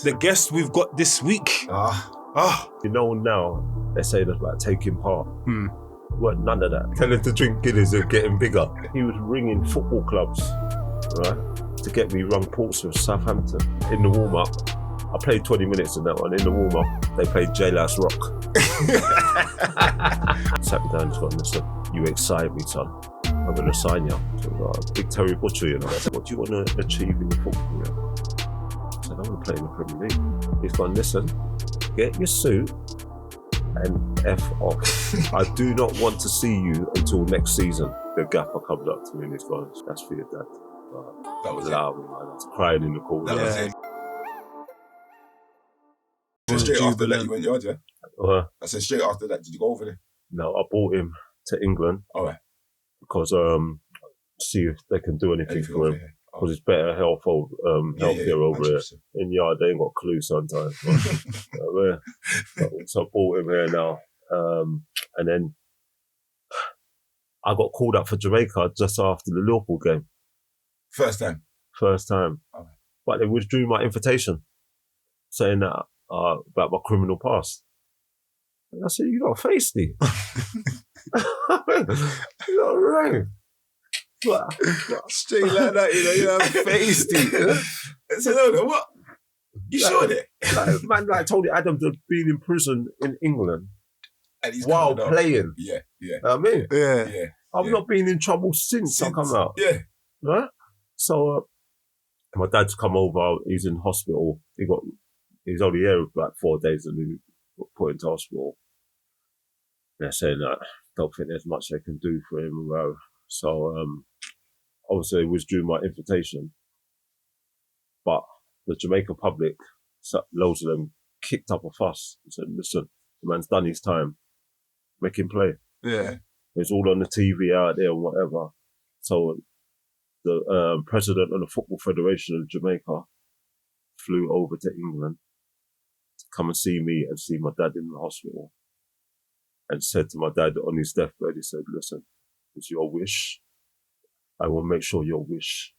the guest we've got this week. You know now, they're saying about taking part. Weren't none of that. Tell him to drink Guinness and getting bigger. He was ringing football clubs, right, to get me rung Portsmouth, Southampton. In the warm-up, I played 20 minutes in that one. In the warm-up, they played J-Lass Rock. Sat me down and said, listen, you excite me, son. I'm going to sign you. So, Big Terry Butcher, you know. I said, what do you want to achieve in the football? You know? I said, I want to play in the Premier League. He's gone, listen, get your suit and F off. I do not want to see you until next season. The gaffer comes up to me and he's gone, that's for your dad. That was loud, man. I was crying in the corner. That was it. So straight after that, you went yard, yeah? I said, straight after that, did you go over there? No, I brought him to England. All right. Because see if they can do anything for him. Because it's better healthcare over here. In yard, they ain't got a clue sometimes. So I brought him here now. And then I got called up for Jamaica just after the Liverpool game. First time? First time. Okay. But they withdrew my invitation, saying that about my criminal past. And I said, you're not feisty. You're not right. Straight like that, you're not feisty. I said, no, what? You sure that? Man, told you Adam had been in prison in England and he's while playing. Yeah. I mean, yeah. I've not been in trouble since I come out. Yeah. Right? So, my dad's come over, he's in hospital. He's only here for like 4 days and he got put into hospital. They're saying that don't think there's much they can do for him. So, obviously, they withdrew my invitation. But the Jamaican public, loads of them, kicked up a fuss and said, listen, the man's done his time. Make him play. Yeah. It's all on the TV out there and whatever. So, the president of the Football Federation of Jamaica flew over to England to come and see me and see my dad in the hospital. And said to my dad on his deathbed, he said, listen, it's your wish. I will make sure your wish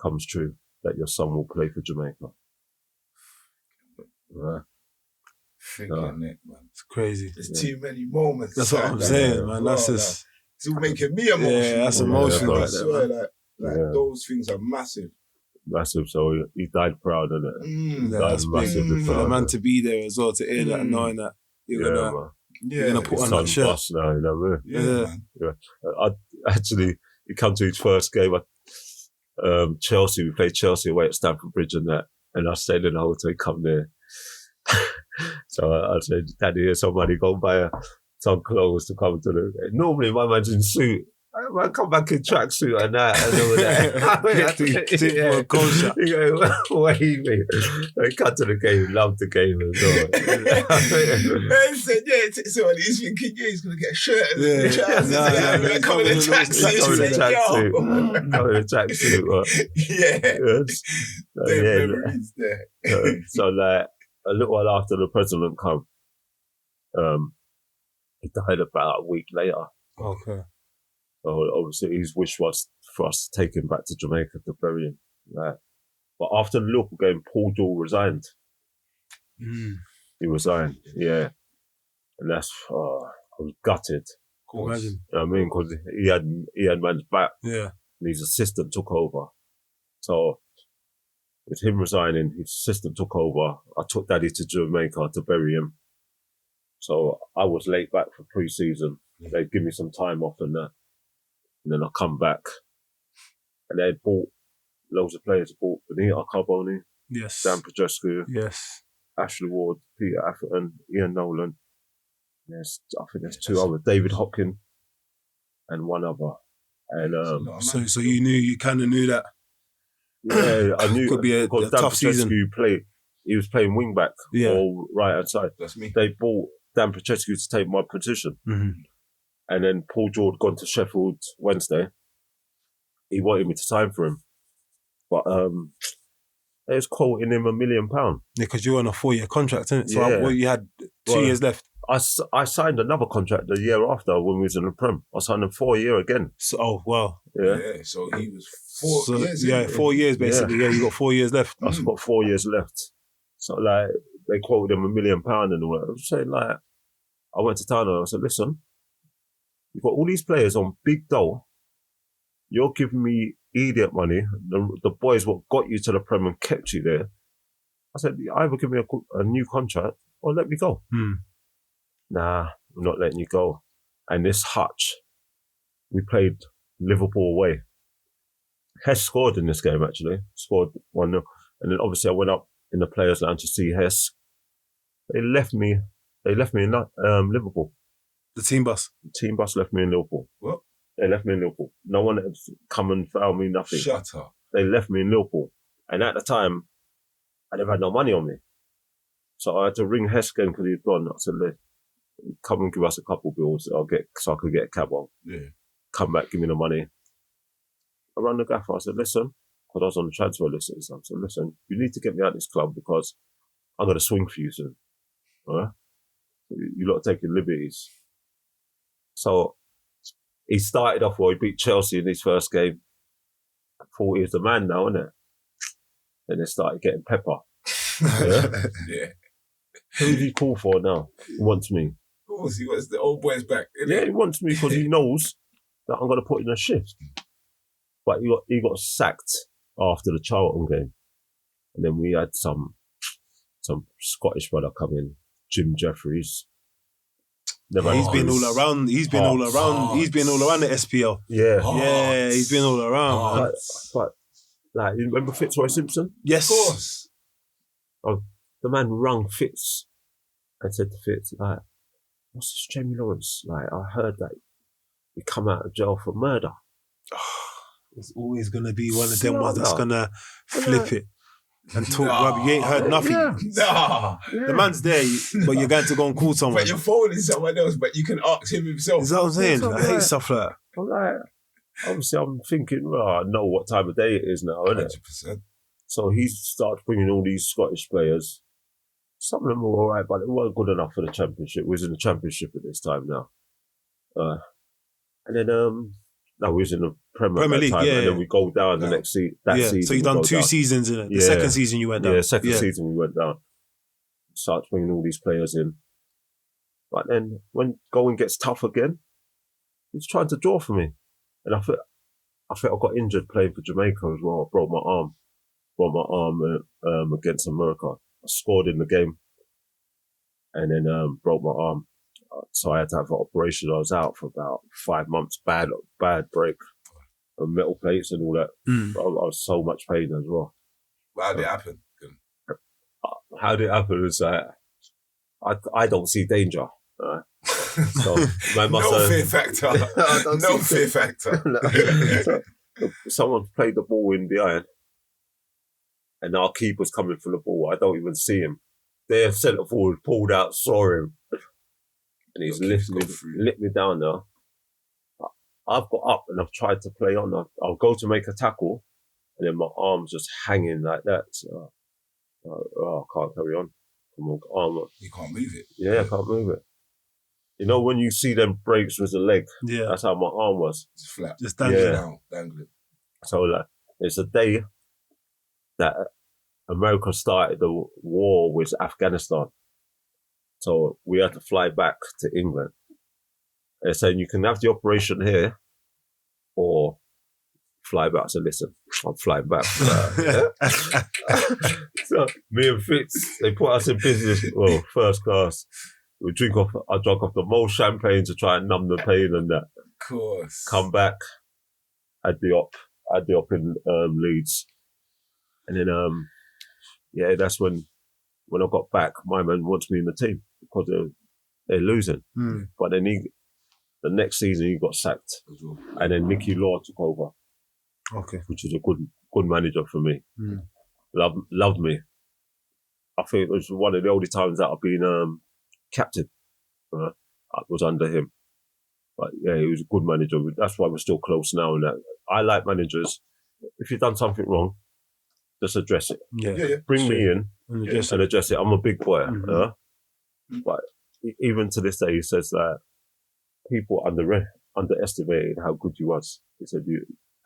comes true, that your son will play for Jamaica. Freaking it, man. It's crazy. There's too many moments. That's what I'm saying, man. That's just... It's all making me emotional. Yeah, that's emotional. I swear, those things are massive. Massive, so he died proud of it. He died massively for proud. the man to be there as well, to hear that, knowing that you're gonna put on that shirt. Now, you know, Yeah. Actually, he come to his first game at Chelsea. We played Chelsea away at Stamford Bridge and that. And I stayed in the hotel, come there. So I said, Daddy, here's somebody go buy some clothes to come to the... Normally, my man's in suit. I come back in tracksuit and that and all that. He go, waving. He cut to the game, loved the game as well. He said, so he's thinking, he's going to get a shirt and trousers. Come in a tracksuit. Come in a tracksuit. Yeah. Memories there. So like, a little while after the president come, he died about a week later. Okay. So obviously his wish was for us to take him back to Jamaica to bury him. Right? But after the Liverpool game, Paul Jewell resigned. He resigned, yeah. And that's, I was gutted. Imagine. You know what I mean? Because he had man's back. Yeah. And his assistant took over. So with him resigning, his assistant took over. I took Daddy to Jamaica to bury him. So I was late back for pre-season. They'd give me some time off and that. And then I come back. And they had bought loads of players. Bought Benita Carboni. Yes. Dan Projescu. Yes. Ashley Ward, Peter Atherton, Ian Nolan. I think there's two others. David Hopkin and one other. And so you kind of knew that. Yeah, I knew could be a tough season. He was playing wing back or right outside. That's me. They bought Dan Projescu to take my position. And then Paul George gone to Sheffield Wednesday. He wanted me to sign for him. But they was quoting him £1 million. Yeah, because you were on a 4-year contract, isn't it? So yeah. you had 2 years left. I signed another contract the year after when we was in the Prem. I signed him 4 year again. So, oh, wow. Yeah. So he was 4 years. Yeah, 4 years basically. Yeah, you got 4 years left. I've got 4 years left. So like, they quoted him £1 million and all that. I was saying like, I went to town and I said, listen, you've got all these players on big dough. You're giving me idiot money. The boys what got you to the Prem and kept you there. I said, either give me a new contract or let me go. Nah, I'm not letting you go. And this Hutch, we played Liverpool away. Hess scored in this game, actually. Scored 1-0. And then obviously I went up in the players' lounge to see Hess. They left me in Liverpool. The team bus? The team bus left me in Liverpool. What? They left me in Liverpool. No one had come and found me, nothing. Shut up. They left me in Liverpool. And at the time, I never had no money on me. So I had to ring Hess again because he'd gone. I said, come and give us a couple bills so I could get a cab on. Yeah. Come back, give me the money. I rang the gaffer. I said, listen, because I was on the transfer list. I said, listen, you need to get me out of this club because I'm going to swing for you soon. All right? You lot are taking liberties. So he started off well, he beat Chelsea in his first game. I thought he was the man now, isn't it? Then they started getting pepper. Yeah. Who did he call for now? He wants me. Of course, he wants the old boys back. Yeah, he wants me because he knows that I'm going to put in a shift. But he got sacked after the Charlton game. And then we had some Scottish brother come in, Jim Jeffries. He's been all around. He's been all around. He's been all around the SPL. Yeah. Yeah, he's been all around. But like, you remember Fitzroy Simpson? Yes. Of course. The man rung Fitz and said to Fitz, like, what's this Jamie Lawrence? Like, I heard that he come out of jail for murder. It's always going to be one of them ones that's going to flip it and talk rubbish. You ain't heard nothing. Nah. The man's there, but you're going to go and call someone. But you're phoning someone else, but you can ask him himself. Is that what I'm saying? I hate stuff like that. I'm like, obviously I'm thinking, well, I know what time of day it is now, isn't it? 100%. So he started bringing all these Scottish players. Some of them were all right, but they weren't good enough for the Championship. We was in the Championship at this time now. And then, we was in the Premier League, time, yeah. and then we go down the next season. Season. So you done 2 seasons in it. The second season you went down. Yeah, second season we went down. Started bringing all these players in. But then when going gets tough again, he's trying to draw for me. And I think I got injured playing for Jamaica as well. I broke my arm against America. I scored in the game and then broke my arm. So I had to have an operation. I was out for about 5 months. Bad break. Metal plates and all that. I was so much pain as well. How did it happen? How did it happen is I don't see danger. So no fear factor. No fear factor. So, someone played the ball in behind and our keeper's coming for the ball. I don't even see him. Their centre forward pulled out, saw him, and he's lit me down there. I've got up and I've tried to play on. I'll go to make a tackle and then my arm's just hanging like that. So, I can't carry on. You can't move it. Yeah, I can't move it. You know, when you see them breaks with the leg, that's how my arm was. It's flat. Just dangling down, dangling. So like, it's a day that America started the war with Afghanistan. So we had to fly back to England. They're saying you can have the operation here or fly back. So listen, I'm flying back. So me and Fitz, they put us in business, first class. I drank off the most champagne to try and numb the pain and that. Of course. Come back, had the op in Leeds. And then, that's when I got back, my man wants me in the team because they're losing. But then the next season he got sacked. And then Nicky Law took over. Okay. Which was a good manager for me. Loved me. I think it was one of the only times that I've been captain. I was under him. But yeah, he was a good manager. That's why we're still close now. And that I like managers. If you've done something wrong, just address it. Yeah. Bring me in and address it. I'm a big boy. But even to this day, he says that people underestimated how good you was. He said,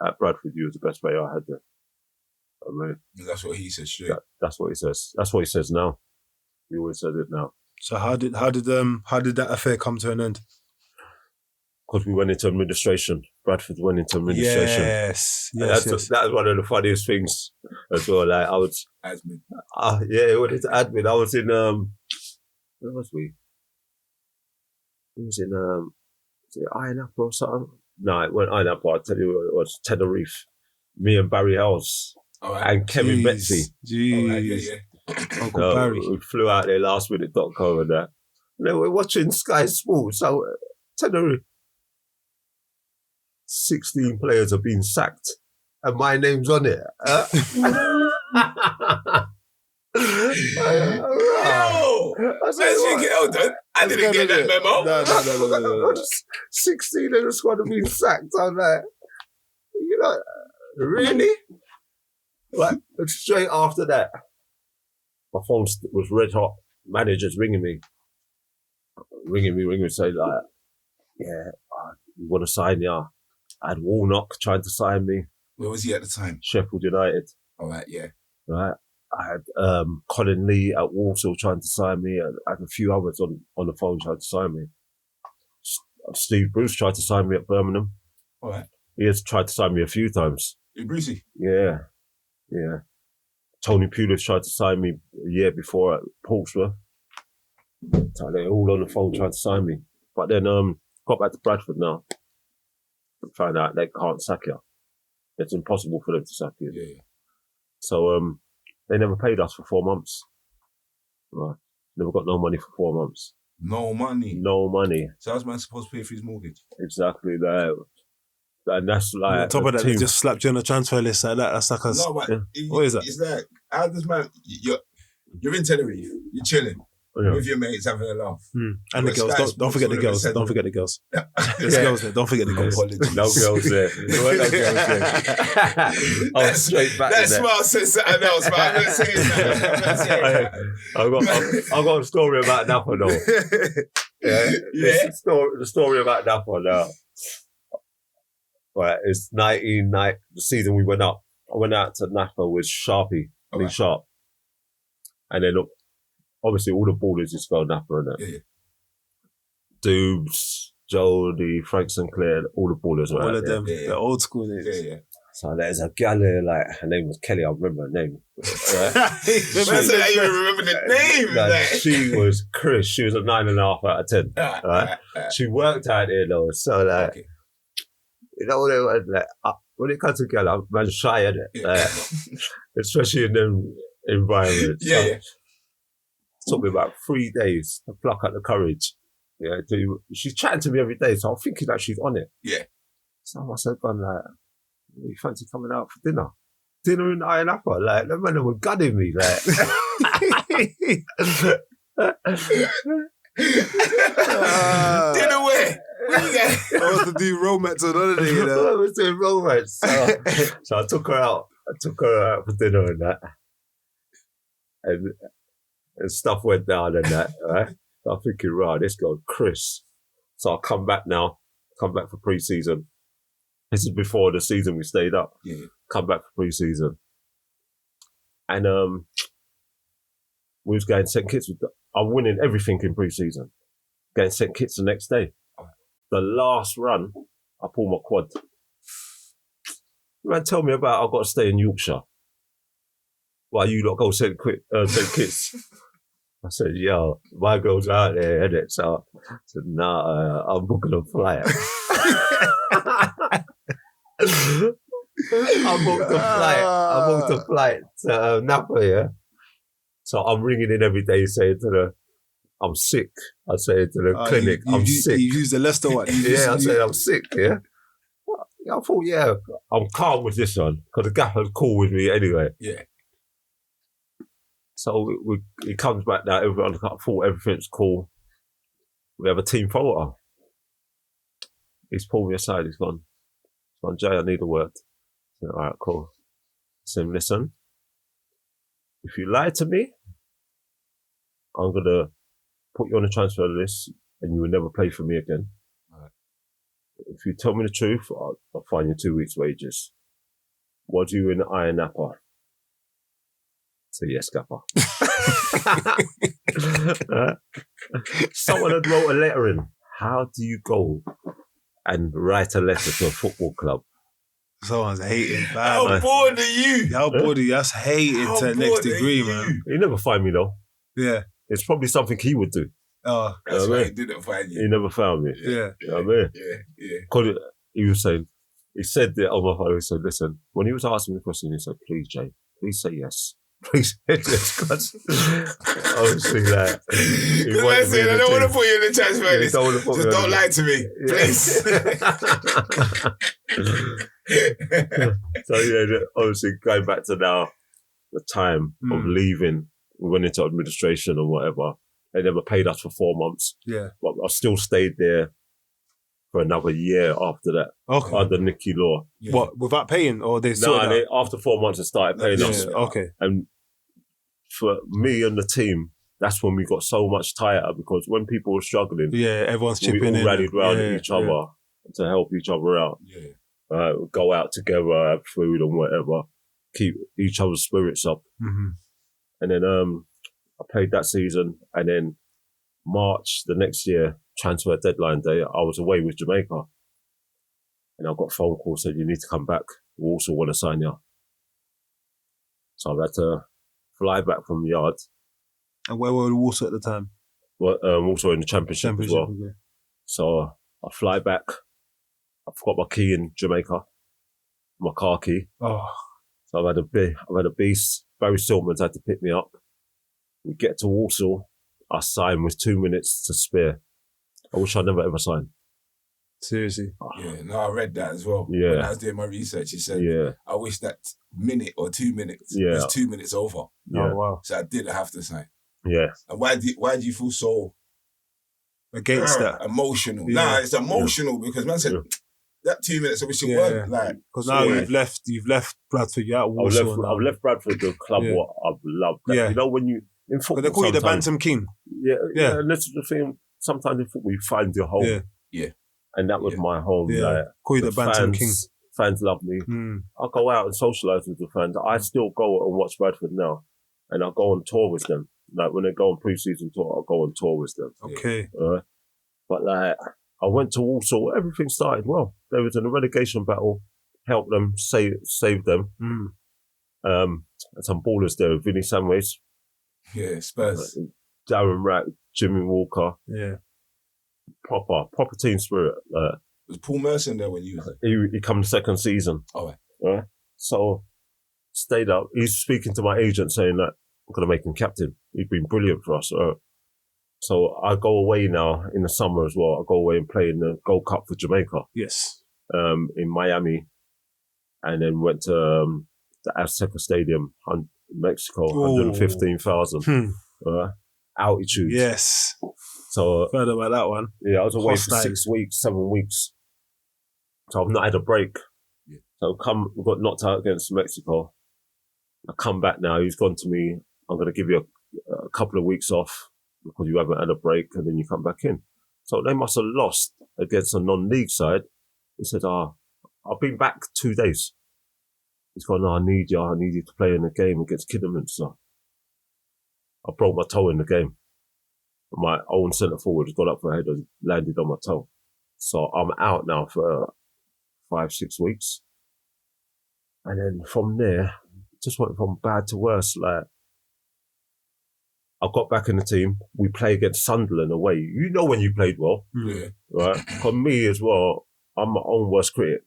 at Bradford, you was the best player I had there. mate. That's what he said, straight. That's what he says. That's what he says now. He always says it now. So how did that affair come to an end? Because we went into administration. Bradford went into administration. Yes. That was one of the funniest things as well. Like I was Admin. it went into admin. I was in where was we? It was in was it Iron Apple or something? No, it wasn't Iron Apple. I'll tell you what it was. Tenerife. Me and Barry Howes and Kevin Betsy. Jeez. Uncle Barry. We flew out there lastminute.com and that. And then we're watching Sky Sports. So Tenerife. 16 players have been sacked and my name's on it. Yo! I didn't get that memo. No. 16 of the squad have been sacked. I'm like, really? Like, straight after that, my phone was red hot. Managers ringing me, saying like, yeah, we want to sign you. I had Warnock trying to sign me. Where was he at the time? Sheffield United. All right, yeah. Right. I had Colin Lee at Walsall trying to sign me. I had a few others on the phone trying to sign me. Steve Bruce tried to sign me at Birmingham. All right. He has tried to sign me a few times. Brucey? Yeah. Tony Pulis tried to sign me a year before at Portsmouth. So they're all on the phone trying to sign me. But then got back to Bradford now. Found out they can't sack you. It's impossible for them to sack you. Yeah. So they never paid us for 4 months. Right. Never got no money for 4 months. No money? No money. So how's man supposed to pay for his mortgage? Exactly that. And that's like... On top of that, they just slapped you on the transfer list like that. That's like a... No, but what is that? It's like, how does man... You're in Tenerife, you're chilling. Yeah. With your mates having a laugh. And the girls, don't forget the girls. Don't forget the girls. There's girls there. Don't forget the girls. No girls there. There were no girls there. I was straight back. That smile said something else, but I'm not saying that. I've got a story about Napa though. The story about Napa now. Right, it's 1990, the season we went up. I went out to Napa with Sharpie, Lee Sharp. And then obviously all the ballers just go Napa, innit? Yeah. Dubes, Jody, Frank Sinclair, all the ballers were all out of them, the old school names. Yeah. So there's a gal there, like, her name was Kelly, I remember her name. Right? I even remember the name. Like, she was Chris, she was a 9.5 out of 10. Right? She worked out there though, so like, you know, they were like, when it comes to gal, I'm shy at it, especially in them environments. Yeah. It took me about 3 days to pluck out the courage. Yeah, she's chatting to me every day, so I'm thinking that she's on it. Yeah. So I must have gone like, you fancy coming out for dinner? Dinner in Iron Apple? Like, the men were gunning me, like. Dinner where? I was to do romance on holiday, you know. I was doing romance. So I took her out. For dinner and that. And stuff went down and that, right? So I'm thinking, right, this girl, Chris. So I'll come back for pre-season. This is before the season we stayed up. Yeah. Come back for pre-season. And we was getting St. Kitts. I'm winning everything in pre-season. Getting St. Kitts the next day. The last run, I pulled my quad. Man, tell me about I've got to stay in Yorkshire. Why you lot go St. Kitts? I said, yo, my girl's out there, innit? So I said, nah, I'm booking a flight. I booked a flight to Napa, yeah? So I'm ringing in every day saying to the, I'm sick. I say to the clinic, I'm sick. You use the Leicester one. I said, I'm sick, yeah? I thought, yeah, I'm calm with this one, because the gaffer's cool with me anyway. Yeah. So he comes back now, everyone, I thought everything's cool. We have a team photo. He's pulled me aside, he's gone, Jay, I need a word. I said, all right, cool. I said, listen, if you lie to me, I'm going to put you on the transfer list and you will never play for me again. Right. If you tell me the truth, I'll fine you 2 weeks' wages. What do you in Iron Apple? So yes, Gaffer. Someone had wrote a letter in. How do you go and write a letter to a football club? Someone's hating bad. How bored are you? How bored are you? That's hating to the next degree, man. He never find me though. Yeah. It's probably something he would do. Oh, that's why he didn't find you. He never found me. Yeah. You know what I mean? Yeah. Because he was saying, he said that on my phone, he said, listen, when he was asking me the question, he said, please, Jay, please say yes. Please say yes, because obviously, like, I don't want to put you in the transfer list. Just don't lie to me, please. So, yeah, obviously, going back to now, the time of leaving, we went into administration or whatever. They never paid us for 4 months. Yeah. But I still stayed there for another year after that. Okay. Under Nicky Law. Yeah. What, without paying? Or they after 4 months, they started paying us. Okay. And for me and the team, that's when we got so much tighter, because when people were struggling, everyone's chipping in. We all rallied around each other to help each other out. Yeah. Go out together, have food and whatever, keep each other's spirits up. Mm-hmm. And then I played that season, and then March the next year, transfer deadline day, I was away with Jamaica. And I got a phone call, said, you need to come back. We also want to sign you. So I had to fly back from the yard. And where were Walsall at the time? Well, also in the championship as well. Yeah. So I fly back. I forgot my key in Jamaica, my car key. Oh. So I've had a beast. Barry Siltman's had to pick me up. We get to Walsall. I sign with 2 minutes to spare. I wish I never ever signed. Seriously? Yeah, no, I read that as well. Yeah. When I was doing my research, it said, I wish that minute or 2 minutes was 2 minutes over. Yeah. Oh, wow. So I didn't have to sign. Yeah. And why do you feel so against that? Emotional. Yeah. Nah, it's emotional because man said, that 2 minutes, I wish it weren't like. Because now you've left Bradford, you're at Walsall. I've left Bradford, the club what I've loved. Yeah. You know, when you, in football, they call you the Bantam King. Yeah. And that's the thing, sometimes in football, you find your home. Yeah. And that was my home. Yeah. Like, call you the Bantam King. Fans love me. I go out and socialise with the fans. I still go and watch Bradford now. And I go on tour with them. Like, when they go on pre-season tour, I'll go on tour with them. Okay. But like, I went to Walsall, everything started well. There was a relegation battle, helped them, saved them. And some ballers there, Vinny Samways. Yeah, Spurs. Darren Rack, Jimmy Walker. Yeah. Proper team spirit. Was Paul Merson there when you was He come second season. Oh, right. So, stayed up. He's speaking to my agent saying that I'm going to make him captain. He's been brilliant for us. So I go away now in the summer as well. I go away and play in the Gold Cup for Jamaica. Yes. In Miami. And then went to the Azteca Stadium in Mexico, 115,000. Altitude. Yes. So heard about that one. Yeah, I was away for 6 weeks, 7 weeks. So I've not had a break. Yeah. So we got knocked out against Mexico. I come back now. He's gone to me, I'm going to give you a couple of weeks off because you haven't had a break, and then you come back in. So they must have lost against a non-league side. He said, I've been back 2 days. He's gone, I need you to play in the game against Kidderminster. I broke my toe in the game. My own centre forward has gone up for a head and landed on my toe. So I'm out now for 5-6 weeks. And then from there, just went from bad to worse. Like, I got back in the team. We play against Sunderland away. You know when you played well. Yeah. Right? For me as well, I'm my own worst critic.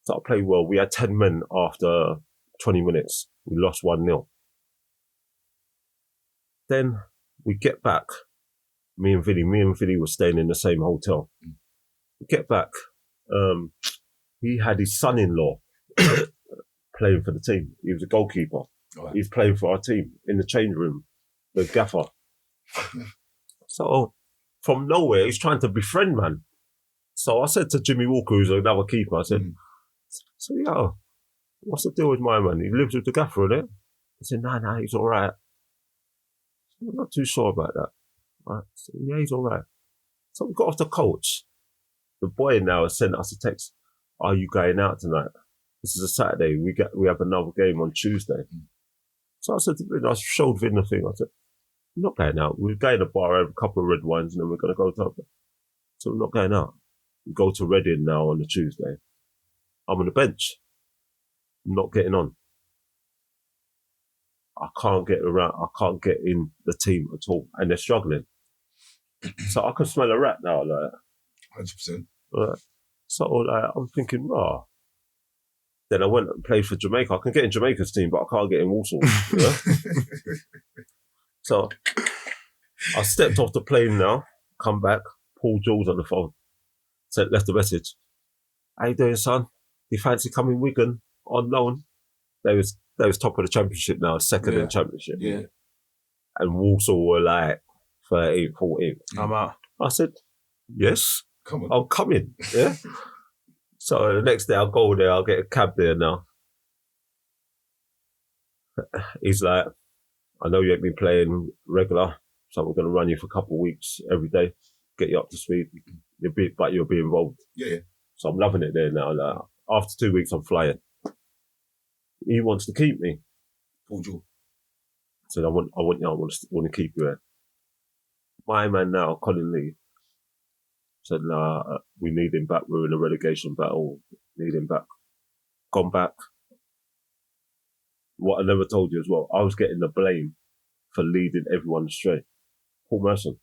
So I played well. We had 10 men after 20 minutes. We lost 1-0. Then we get back. Me and Vinny were staying in the same hotel. We get back. He had his son-in-law playing for the team. He was a goalkeeper. Right. He's playing for our team in the change room, the gaffer. So from nowhere, he's trying to befriend man. So I said to Jimmy Walker, who's another keeper, I said, so yo, what's the deal with my man? He lives with the gaffer, innit? He said, nah, he's all right. I'm not too sure about that. Right? So, yeah, he's all right. So we got off the coach. The boy now has sent us a text. Are you going out tonight? This is a Saturday. We have another game on Tuesday. So I said to Vin, I showed Vin the thing. I said, we're not going out. We're going to a bar, have a couple of red wines, and then we're going to go to. So we're not going out. We go to Reading now on a Tuesday. I'm on the bench. I'm not getting on. I can't get around. I can't get in the team at all, and they're struggling. So I can smell a rat now, like 100%. So like, I'm thinking, Then I went and played for Jamaica. I can get in Jamaica's team, but I can't get in Walsall. Yeah? So I stepped off the plane now, come back, Paul Jules on the phone, left a message. How you doing, son? You fancy coming Wigan on loan? They was top of the championship now, second in the championship. Yeah. And Walsall were like 13, 14. I'm out. I said, yes, Come on. I'll come in. Yeah. So the next day I'll go there, I'll get a cab there now. He's like, I know you ain't been playing regular, so we're going to run you for a couple of weeks every day, get you up to speed. But you'll be involved. Yeah. So I'm loving it there now. Like, after 2 weeks, I'm flying. He wants to keep me. Paul Jewell. I said, I want to keep you here. My man now, Colin Lee, said, nah, we need him back. We're in a relegation battle. Need him back. Gone back. What I never told you as well, I was getting the blame for leading everyone astray. Paul Merson.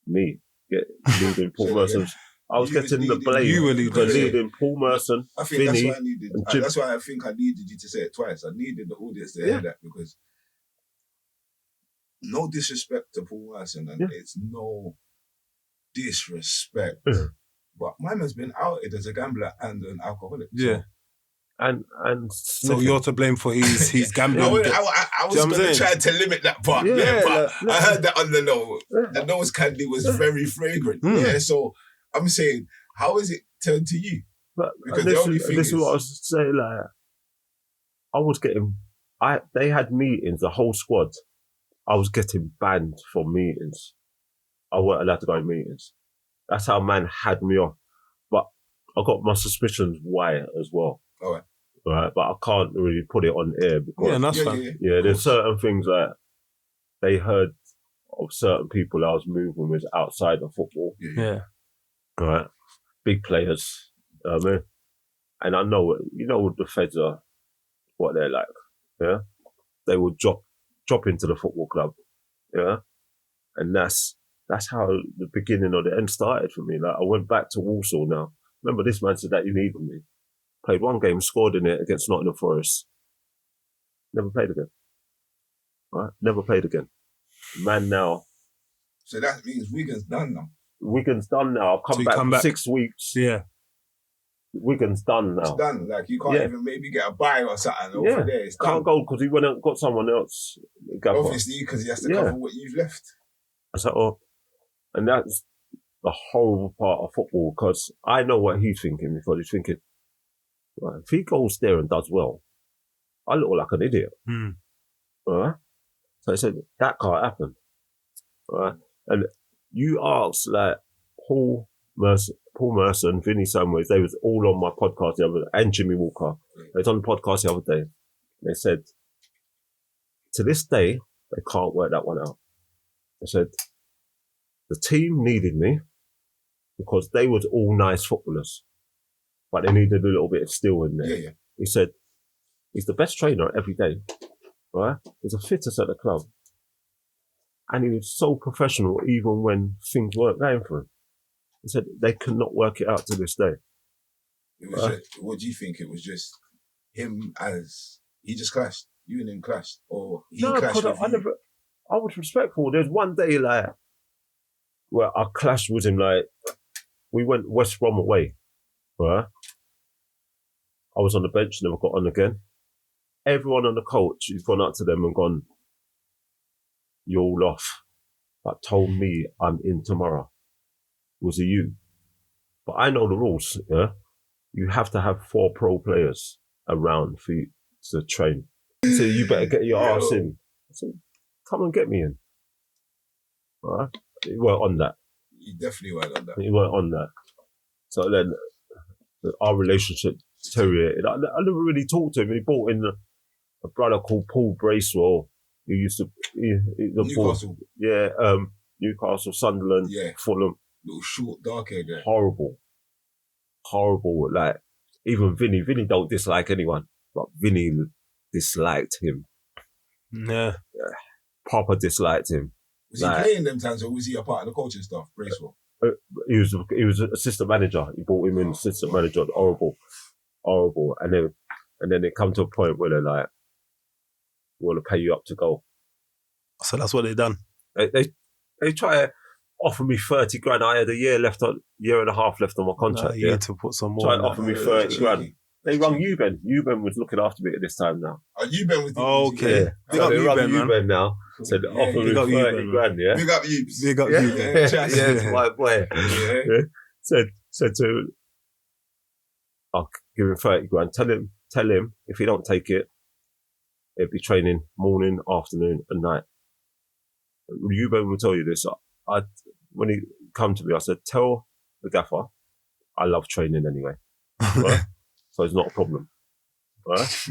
Me. Leading Paul Merson. I was getting the blame for leading Paul Merson, I think Vinny, that's why I needed. That's why I think I needed you to say it twice. I needed the audience to hear that, because no disrespect to Paul Merson, and it's no disrespect, but my man's been outed as a gambler and an alcoholic. Yeah. And so you're to blame for his gambling. I was going to try to limit that part, but I heard that on the low. The nose candy was very fragrant. Yeah, so I'm saying, how is it turned to you? Because the only thing is what I was saying. Like, I was getting. They had meetings, the whole squad. I was getting banned from meetings. I weren't allowed to go in meetings. That's how man had me off. But I got my suspicions why as well. All right. Right, but I can't really put it on air because that's fine. Yeah, there's certain things that they heard of certain people I was moving with outside of football. Yeah. Right. Big players. And I know, the feds are what they're like. Yeah. They will drop into the football club. Yeah. And that's how the beginning of the end started for me. Like, I went back to Walsall now. Remember, this man said that he needed me. Played one game, scored in it against Nottingham Forest. Never played again. Right? Never played again. Man now. So that means Wigan's done now. Wigan's done now. I've come back for 6 weeks. Yeah. Wigan's done now. It's done. Like, you can't even maybe get a buy or something over there. It's can't go because he went and got someone else. Obviously, because he has to cover what you've left. So, and that's the horrible part of football, because I know what he's thinking, because he's thinking, right, if he goes there and does well, I look like an idiot. Right? So I said, that can't happen. Right? And you asked, like, Paul Merson, Vinny Samways, they was all on my podcast the other day, and Jimmy Walker. They was on the podcast the other day. They said, to this day, they can't work that one out. They said, the team needed me because they was all nice footballers, but they needed a little bit of steel in there. Yeah. He said, he's the best trainer every day, right? He's the fittest at the club. And he was so professional even when things weren't going for him. He said, they could not work it out to this day. It was just, what do you think? It was just him he just clashed? You and him clashed? Or he clashed with you? I was respectful. There's one day, like, where I clashed with him, like, we went West Brom away, right? I was on the bench, never got on again. Everyone on the coach, he's gone up to them and gone, you're all off, but told me I'm in tomorrow. Was it you? But I know the rules, yeah? You have to have 4 pro players around for you to train. So you better get your ass in. I said, come and get me in. All right? He weren't on that. You definitely weren't on that. He weren't on that. So then our relationship deteriorated. I never really talked to him. He brought in a brother called Paul Bracewell. He used to, Newcastle. Newcastle, Sunderland, Fulham. Little short, dark hair guy. Horrible. Like, even Vinny don't dislike anyone, but Vinny disliked him. Yeah. Proper disliked him. Was he playing them times, or was he a part of the coaching staff, Bracewell? He was an assistant manager. He brought him in assistant manager. Horrible. And then it come to a point where they're like, we want to pay you up to go. So that's what they done. They try to offer me 30 grand. I had a year and a half left on my contract. You need to put some more. Try to offer me 30 grand. They rung Euben. Euben was looking after me at this time now. Euben was okay. Big up Euben now. Said offer me 30 grand, yeah? Big up Eubes. Big up Euben. Yeah, my boy. Yeah. Said to I'll give him 30 grand. Tell him if he don't take it, it'll be training morning, afternoon and night. Euben will tell you this. When he come to me, I said, tell the gaffer I love training anyway. Right? So it's not a problem. Right?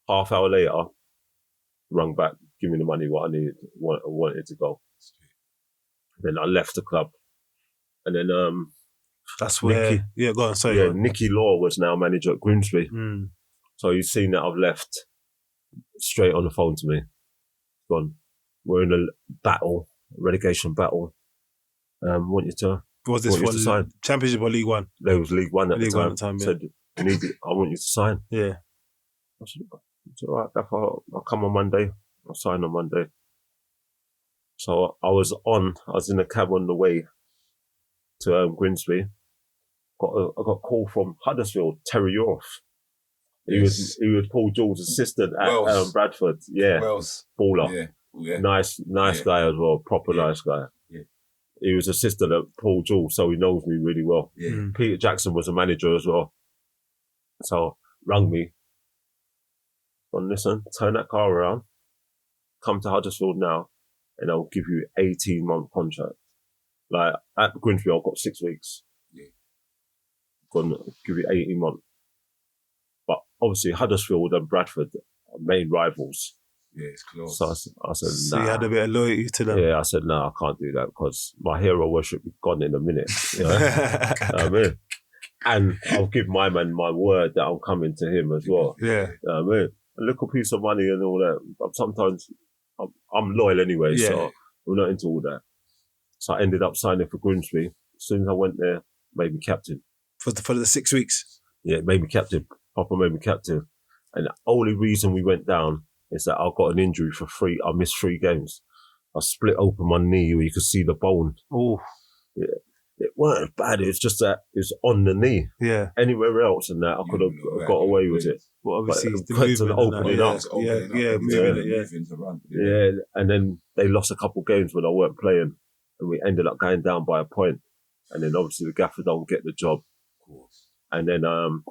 Half hour later, rung back, give me the money what I needed, wanted to go. Then I left the club. And then that's where go on, sorry. Nicky Law was now manager at Grimsby. So he's seen that I've left, straight on the phone to me. Gone, we're in a relegation battle. Want you to was this for Championship or League One? There was League One at the time. Yeah. Said, I want you to sign. Yeah. I said, all right, I'll come on Monday. I'll sign on Monday. So I was in a cab on the way to Grimsby. I got a call from Huddersfield, Terry Yorf. He was Paul Jewell's assistant at Bradford. Yeah. Wells. Baller. Yeah. Nice guy as well. Proper nice guy. Yeah. He was assistant at Paul Jewell, so he knows me really well. Yeah. Peter Jackson was a manager as well. So rang me. Well, listen, turn that car around, come to Huddersfield now, and I'll give you 18-month contract. Like at Grimsby, I've got 6 weeks. Yeah. Gonna give you 18 months. But obviously Huddersfield and Bradford are main rivals. Yeah, it's close. So I said, so you had a bit of loyalty to them. Yeah, I said, I can't do that because my hero worship is gone in a minute. You know? I mean, and I'll give my man my word that I'm coming to him as well. Yeah. I mean, a little piece of money and all that. But sometimes I'm loyal anyway, so we're not into all that. So I ended up signing for Grimsby. As soon as I went there, made me captain. For the 6 weeks? Yeah, made me captain. Papa made me captain. And the only reason we went down is that I got an injury for 3. I missed 3 games. I split open my knee where you could see the bone. Oh. Yeah. It weren't bad. It was just that it was on the knee. Yeah. Anywhere else than that, I could have got away with it. Well, obviously, the movement opening up. Yeah, and then they lost a couple of games when I weren't playing, and we ended up going down by a point. And then obviously the gaffer don't get the job. Of course. And then the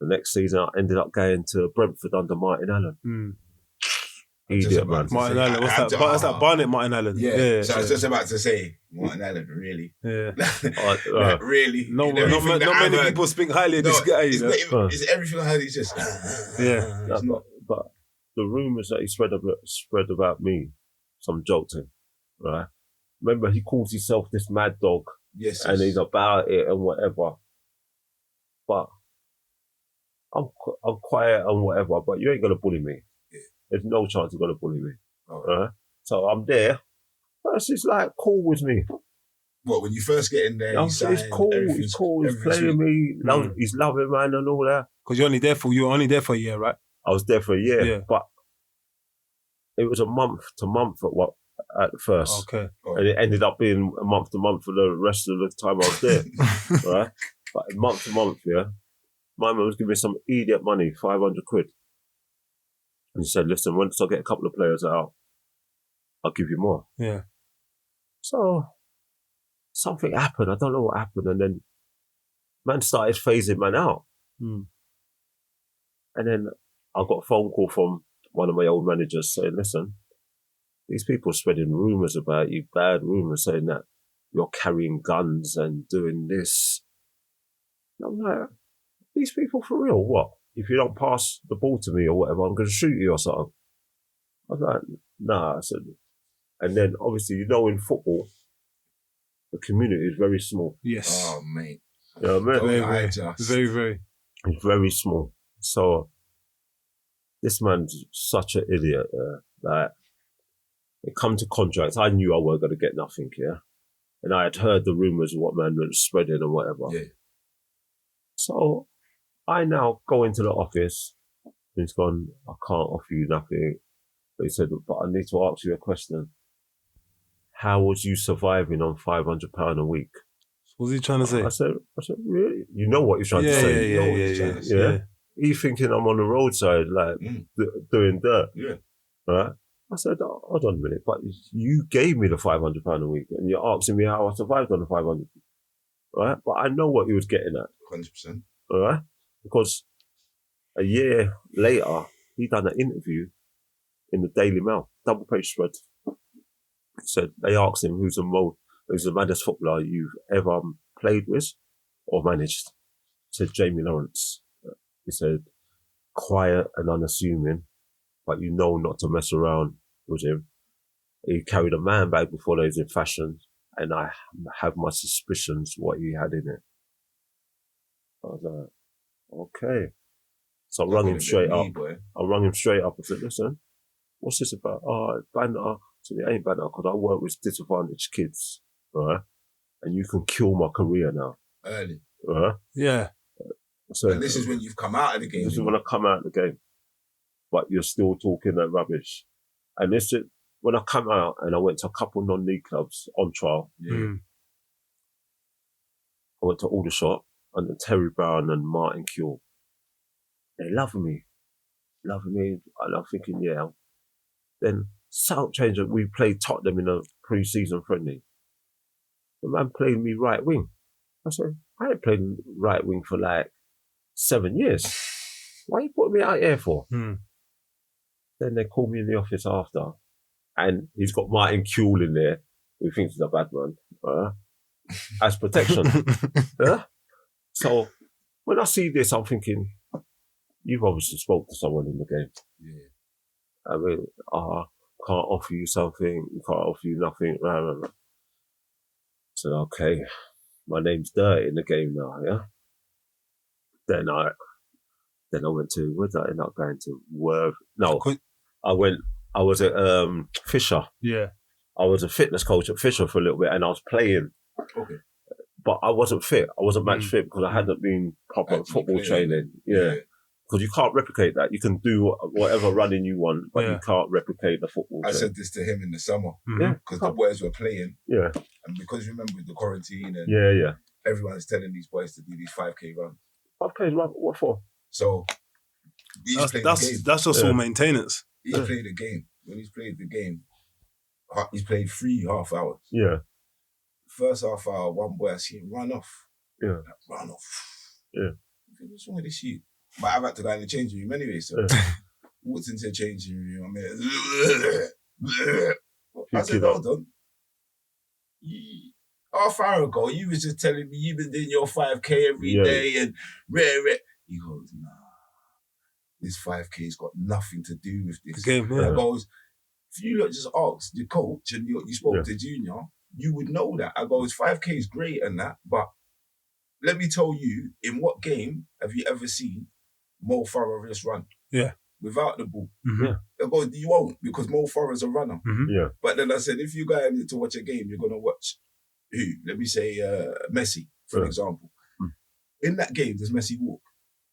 next season I ended up going to Brentford under Martin Allen. Idiot, man. Martin Allen. What's that? Barnet Martin Allen. Yeah. So I was just about to say, Martin Allen, really? Yeah. Really? Not many people speak highly of this guy. It's everything I heard, he's just... But the rumours that he spread about me, some jolting, right? Remember, he calls himself this mad dog. Yes. And he's about it and whatever. But I'm quiet and whatever, but you ain't going to bully me. There's no chance you're going to bully me. Right? So I'm there. But it's like cool with me. What, when you first get in there, he's cool. He's playing me. He's loving, man, and all that. Because you were only there for a year, right? I was there for a year, but it was a month to month at first. Okay. And it ended up being a month to month for the rest of the time I was there. Right? But month to month, my man was giving me some idiot money, 500 quid. And he said, listen, once I get a couple of players out, I'll give you more. Yeah. So something happened. I don't know what happened. And then man started phasing man out. And then I got a phone call from one of my old managers saying, listen, these people are spreading rumours about you, bad rumours, saying that you're carrying guns and doing this. And I'm like, these people for real, what? if you don't pass the ball to me or whatever, I'm going to shoot you or something. I was like, nah. I said, and then obviously, you know, in football, the community is very small. Yes. Oh, mate. You know what I mean? Very, very. It's very small. So this man's such an idiot. Like, it come to contracts. I knew I weren't going to get nothing, yeah? And I had heard the rumours of what man was spreading and whatever. Yeah. So I now go into the office and he's gone, I can't offer you nothing. But he said, but I need to ask you a question. How was you surviving on £500 a week? What was he trying to say? I said, really? You know what he's trying to say? Yeah. He thinking I'm on the roadside, like, doing dirt. Yeah. Right? I said, hold on a minute, but you gave me the £500 a week and you're asking me how I survived on the 500, right? But I know what he was getting at. 100%. All right? Because a year later, he done an interview in the Daily Mail, double page spread. Said, they asked him who's the maddest footballer you've ever played with or managed. He said, Jamie Lawrence. He said, quiet and unassuming, but you know not to mess around with him. He carried a man bag before they was in fashion, and I have my suspicions what he had in it. I was like, okay. So I rung him straight up. I said, listen, what's this about? Oh, banter. I said, it ain't banter, because I work with disadvantaged kids, right? And you can kill my career now. Early. Right? Yeah. So, and this is when you've come out of the game. This is when I come out of the game. But you're still talking that rubbish. And this is when I come out and I went to a couple non-league clubs on trial. Yeah. I went to Aldershot under Terry Brown and Martin Kuehl. They love me. And I'm thinking, yeah. Then South Changer, we played Tottenham in a pre-season friendly. The man played me right wing. I said, I ain't played right wing for like 7 years. Why are you putting me out here for? Then they called me in the office after, and he's got Martin Kuehl in there, who thinks he's a bad man, as protection. So when I see this, I'm thinking, you've obviously spoke to someone in the game. Yeah. I mean, can't offer you something, can't offer you nothing. Blah, blah, blah. So okay, my name's Dirty in the game now, yeah? Then I went to, where did I end up going to? Worth. No, I was at Fisher. Yeah. I was a fitness coach at Fisher for a little bit and I was playing. Okay. But I wasn't fit. I wasn't match fit because I hadn't been proper football training. Yeah. Because you can't replicate that. You can do whatever running you want, but you can't replicate the football. I said this to him in the summer. Yeah. Because the boys were playing. Yeah. And because remember the quarantine and everyone's telling these boys to do these 5K runs. 5K run? What for? So that's just all maintenance. He's played the game. When he's played the game, he's played 3 half hours. Yeah. First half hour, one boy I see him run off. Yeah. Run off. Yeah. I think, what's wrong with this shit? But I've had to go in the changing room anyway, so walked into the changing room. I said, hold on. Half hour ago, you was just telling me you've been doing your 5K every day and rare. He goes, nah, this 5K's got nothing to do with this. Game, I goes, if you just asked the coach and you spoke to Junior, you would know that. I goes, 5K is great and that, but let me tell you, in what game have you ever seen Mo Farah just run? Yeah. Without the ball. Yeah. I go, you won't, because Mo Farah's a runner. Yeah. But then I said, if you guys need to watch a game, you're going to watch who? Let me say Messi, for example. In that game, does Messi walk?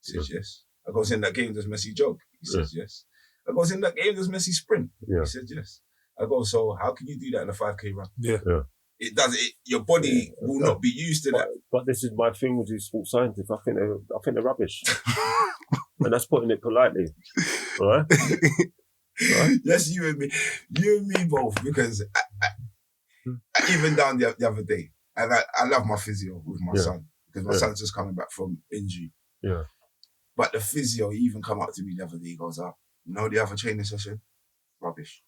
He says yes. I goes, in that game, does Messi jog? He says yes. I goes, in that game, does Messi sprint? He said yes. I go, so how can you do that in a 5K run? Yeah. It does it. Your body will not be used to that. But this is my thing with these sports scientists. I think they're rubbish, and that's putting it politely. All right? Yes, you and me both. Because I even down the other day, and I love my physio with my son because my son's just coming back from injury. Yeah. But the physio, he even come up to me the other day. He goes, the other training session, rubbish.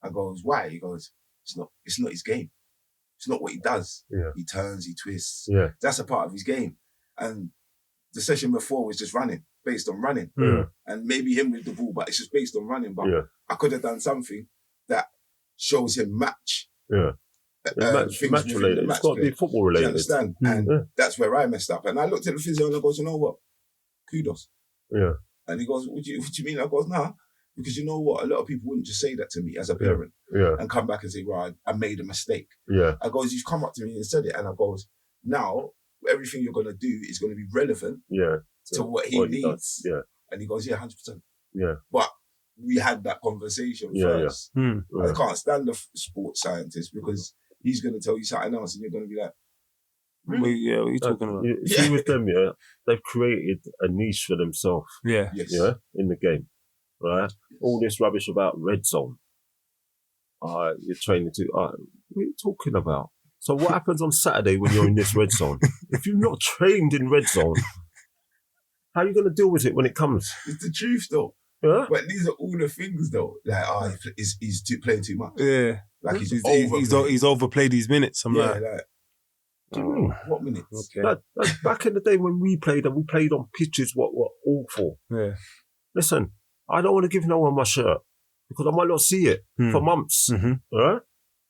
I goes, why? He goes, it's not his game. It's not what he does. Yeah. He turns, he twists. Yeah. That's a part of his game. And the session before was just running. based on running. Yeah. And maybe him with the ball, but it's just based on running. But Yeah. I could have done something that shows him match. Yeah. Match related. It's got to be football related. Do you understand? And that's where I messed up. And I looked at the physio and I goes, you know what? Kudos. Yeah. And he goes, what do you mean? I goes, nah. Because you know what? A lot of people wouldn't just say that to me as a parent and come back and say, right, I made a mistake. Yeah. I goes, you've come up to me and said it. And I goes, now everything you're going to do is going to be relevant to what he needs. Yeah. And he goes, 100%. Yeah. But we had that conversation first. I can't stand the sports scientist because he's going to tell you something else and you're going to be like, really? Yeah, what are you talking about? See, with them, they've created a niche for themselves. Yeah. yes. Yeah, in the game. Right? All this rubbish about red zone. You're training to, what are you talking about? So what happens on Saturday when you're in this red zone? If you're not trained in red zone, how are you going to deal with it when it comes? It's the truth though. Yeah? But these are all the things though. Like, he's playing too much. Yeah. Like he's overplayed these minutes. I'm like, what minutes? okay. Like back in the day when we played and we played on pitches what were awful. Yeah. Listen, I don't want to give no one my shirt because I might not see it for months. Right?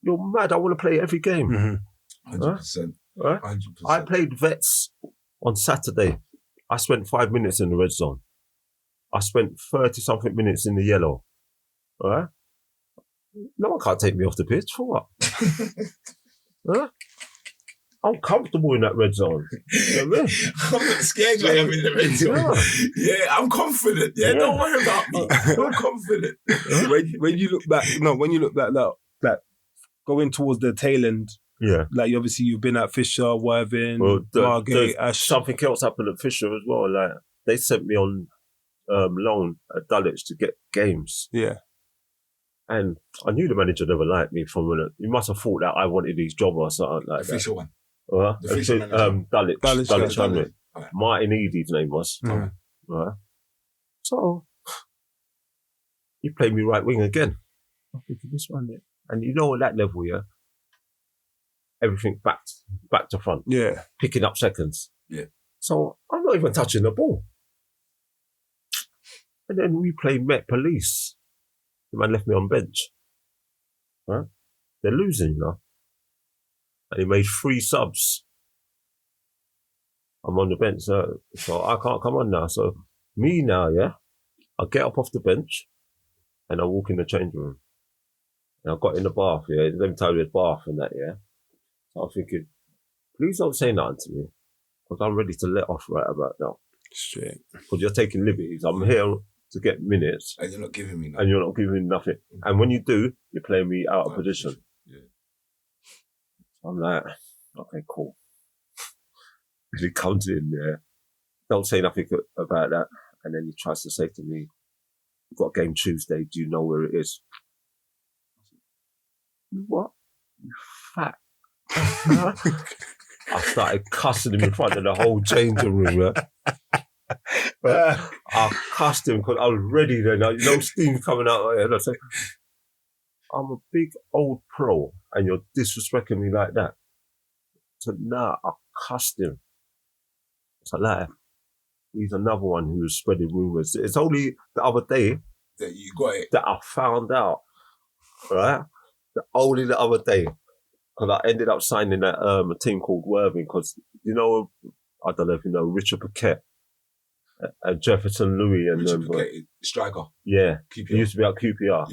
You're mad. I want to play every game. 100%. Right? 100%. I played vets on Saturday. I spent 5 minutes in the red zone. I spent 30-something minutes in the yellow. Right? No one can't take me off the pitch. For what? Huh? I'm comfortable in that red zone. You know what I mean? I'm not scared like I'm in the red zone. Yeah, I'm confident. Yeah, don't worry about me. I'm confident. when you look back, now, like going towards the tail end, like you've been at Fisher, Worthing, Margate, Ash. Something else happened at Fisher as well. Like they sent me on loan at Dulwich to get games. Yeah. And I knew the manager never liked me from when he must have thought that I wanted his job or something like the Fisher one. The Fisher manager. Dulwich. Martin Eady's name was. Right. So he played me right wing again. I'm thinking this one there. And you know at that level, everything back to front. Yeah. Picking up seconds. Yeah. So I'm not even touching the ball. And then we played Met Police. The man left me on bench. Right? They're losing, And he made 3 subs. I'm on the bench, so I can't come on now. So me now, I get up off the bench and I walk in the change room. And I got in the bath, let me tell you the bath and that, So I'm thinking, please don't say nothing to me. Because I'm ready to let off right about now. Straight. Because you're taking liberties. I'm here to get minutes. And you're not giving me nothing. And you're not giving me nothing. And when you do, you're playing me out of position. Yeah. I'm like, okay, cool. He comes in there, don't say nothing about that. And then he tries to say to me, we've got a game Tuesday, do you know where it is? What? You fat. I started cussing him in front of the whole changing room. I cussed him because I was ready then. No steam coming out of it. I said, I'm a big old pro and you're disrespecting me like that. So nah, I cussed him. So like, he's another one who was spreading rumours. It's only the other day that you got it. That I found out, right? Only the other day. Because I ended up signing at a team called Worthing because, I don't know if you know, Richard Paquette and Jefferson Louis and Richard Paquette, striker. Yeah. QPR. He used to be at QPR.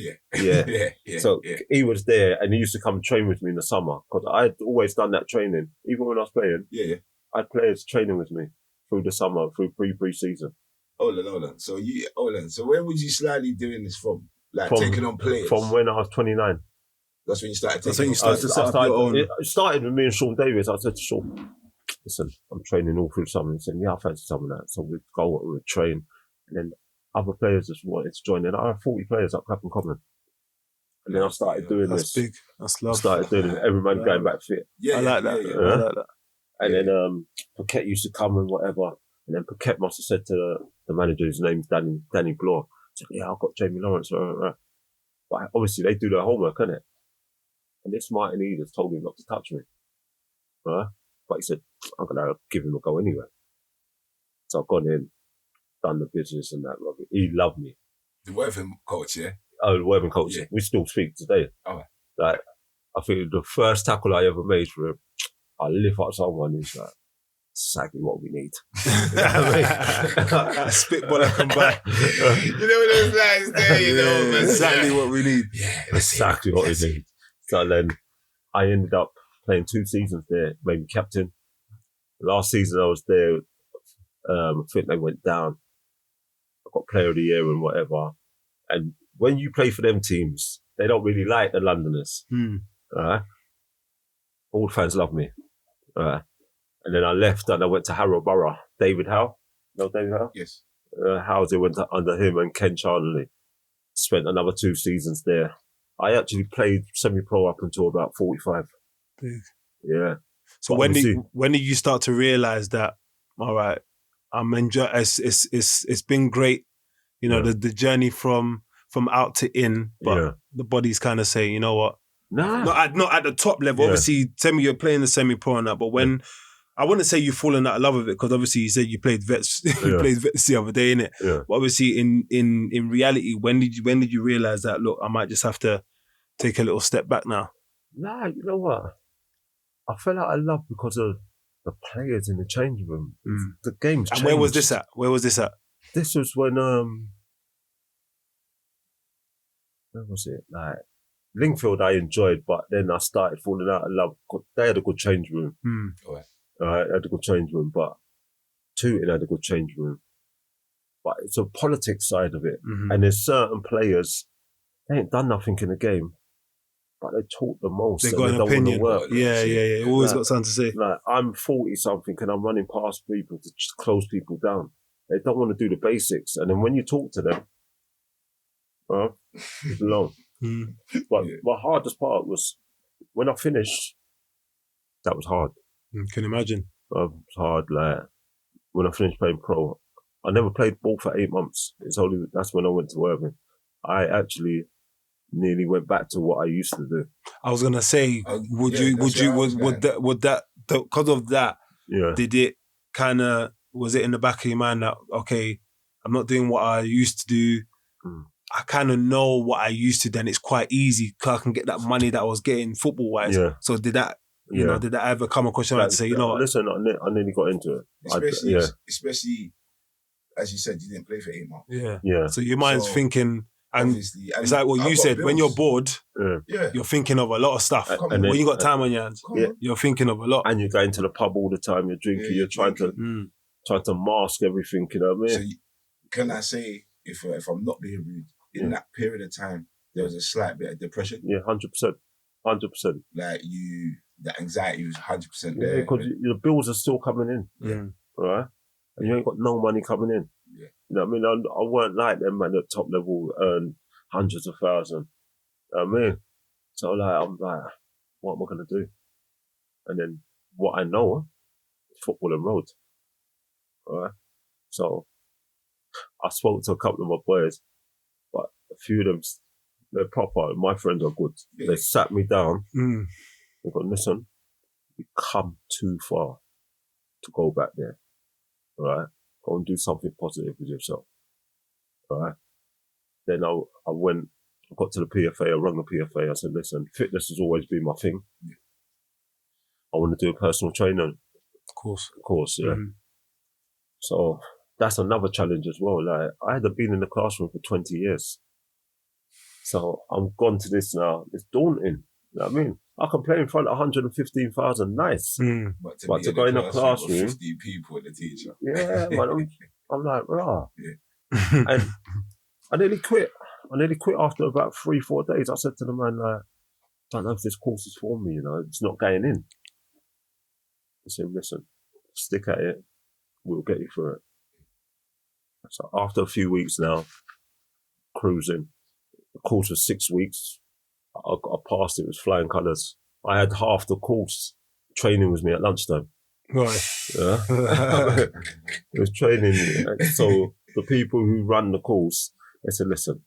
Yeah. So he was there and he used to come train with me in the summer because I'd always done that training. Even when I was playing, I had players training with me through the summer, through pre-season. Hold on. So when was you slightly doing this from? Like taking on players? From when I was 29. That's when you started taking on. So you started to set up your own. It started with me and Sean Davis. I said to Sean, listen, I'm training all through summer. He said, I fancy some of that. So we'd go, we'd train. And then other players just wanted to join in. I had 40 players at Clapham Common. And then I started doing this. That's big. That's love. I started doing it. Every man going back fit. I like that. I like that. And then Paquette used to come and whatever. And then Paquette must have said to the manager, whose name's Danny Bloor, said, I've got Jamie Lawrence. But obviously they do their homework, innit? And this Martin Edith told him not to touch me. But he said, I'm going to give him a go anyway. So I've gone in. done the business and that. He loved me. The Worthing coach, yeah? Oh, the Worthing coach. Yeah. We still speak today. Oh. Like, I think the first tackle I ever made for him, I lift up someone who's like, exactly what we need. A spitball that come by. You know what those lines there, you know? Exactly what we need. Yeah, exactly what we need. So then I ended up playing 2 seasons there, maybe captain. Last season I was there, I think they went down. I got player of the year and whatever. And when you play for them teams, they don't really like the Londoners. All fans love me. And then I left and I went to Harrow Borough. David Howe. No, David Howe? Yes. Howes, went under him and Ken Charnley. Spent another 2 seasons there. I actually played semi-pro up until about 45. Big. Yeah. So when did you start to realise that, all right, I'm enjoying, it's been great, you know, the journey from out to in, but the body's kind of saying, you know what? Nah. Not at the top level. Yeah. Obviously, tell me you're playing the semi-pro and that, but when, I wouldn't say you've fallen out of love with it, because obviously you said you played vets, you played vets the other day, innit? Yeah. But obviously in reality, when did you realise that, look, I might just have to take a little step back now? Nah, you know what? I fell out of love because of the players in the changing room. The game's changed. And where was this at? This was when, where was it? Like, Lingfield I enjoyed, but then I started falling out of love. They had a good change room. Had a good change room, but Tooting had a good change room. But it's a politics side of it. And there's certain players, they ain't done nothing in the game, but they talk the most. They got an opinion. Yeah. Always got something to say. Like, I'm 40-something and I'm running past people to just close people down. They don't want to do the basics. And then when you talk to them, it's long. But my hardest part was when I finished, that was hard. Can imagine. It was hard. Like, when I finished playing pro, I never played ball for 8 months. That's when I went to Worthing. I actually nearly went back to what I used to do. I was gonna say, would that because of that? Yeah. Did it kind of, was it in the back of your mind that, okay, I'm not doing what I used to do. I kind of know what I used to, then it's quite easy because I can get that money that I was getting football wise. Yeah. So did that, you know, did that ever come across your mind to say, you know what? Listen, I nearly got into it. Especially, as you said, you didn't play for 8 months. Yeah. So your mind's thinking, and it's like what you said, when you're bored, you're thinking of a lot of stuff. When you got time on your hands, you're thinking of a lot. And you're going to the pub all the time, you're drinking, you're trying to mask everything, you know what I mean? So can I say, if I'm not being rude, in that period of time, there was a slight bit of depression? Yeah, 100%. 100%. Like the anxiety was 100% there. Because the bills are still coming in. Right? And you ain't got no money coming in. Yeah. You know what I mean? I weren't like them at the top level, earn hundreds of thousands. You know what I mean? So I'm like, what am I going to do? And then what I know is football and road. Alright? So I spoke to a couple of my boys, but a few of them, they're proper. My friends are good. They sat me down. They go, listen, you come too far to go back there. Alright? Go and do something positive with yourself. Alright? Then I got to the PFA, I rang the PFA, I said, listen, fitness has always been my thing. I want to do a personal trainer. Of course, yeah. So that's another challenge as well. Like, I hadn't been in the classroom for 20 years. So I'm gone to this now. It's daunting. You know what I mean? I can play in front of 115,000, nice. But to go in a classroom, 50 people and the teacher. Yeah, man, I'm like, rah. Yeah. And I nearly quit. After about 3-4 days. I said to the man, like, I don't know if this course is for me, you know, it's not going in. He said, listen, stick at it. We'll get you through it. So after a few weeks now, cruising, the course was 6 weeks. I passed it with flying colours. I had half the course training with me at lunchtime. Right. Yeah. It was training. So the people who run the course, they said, listen,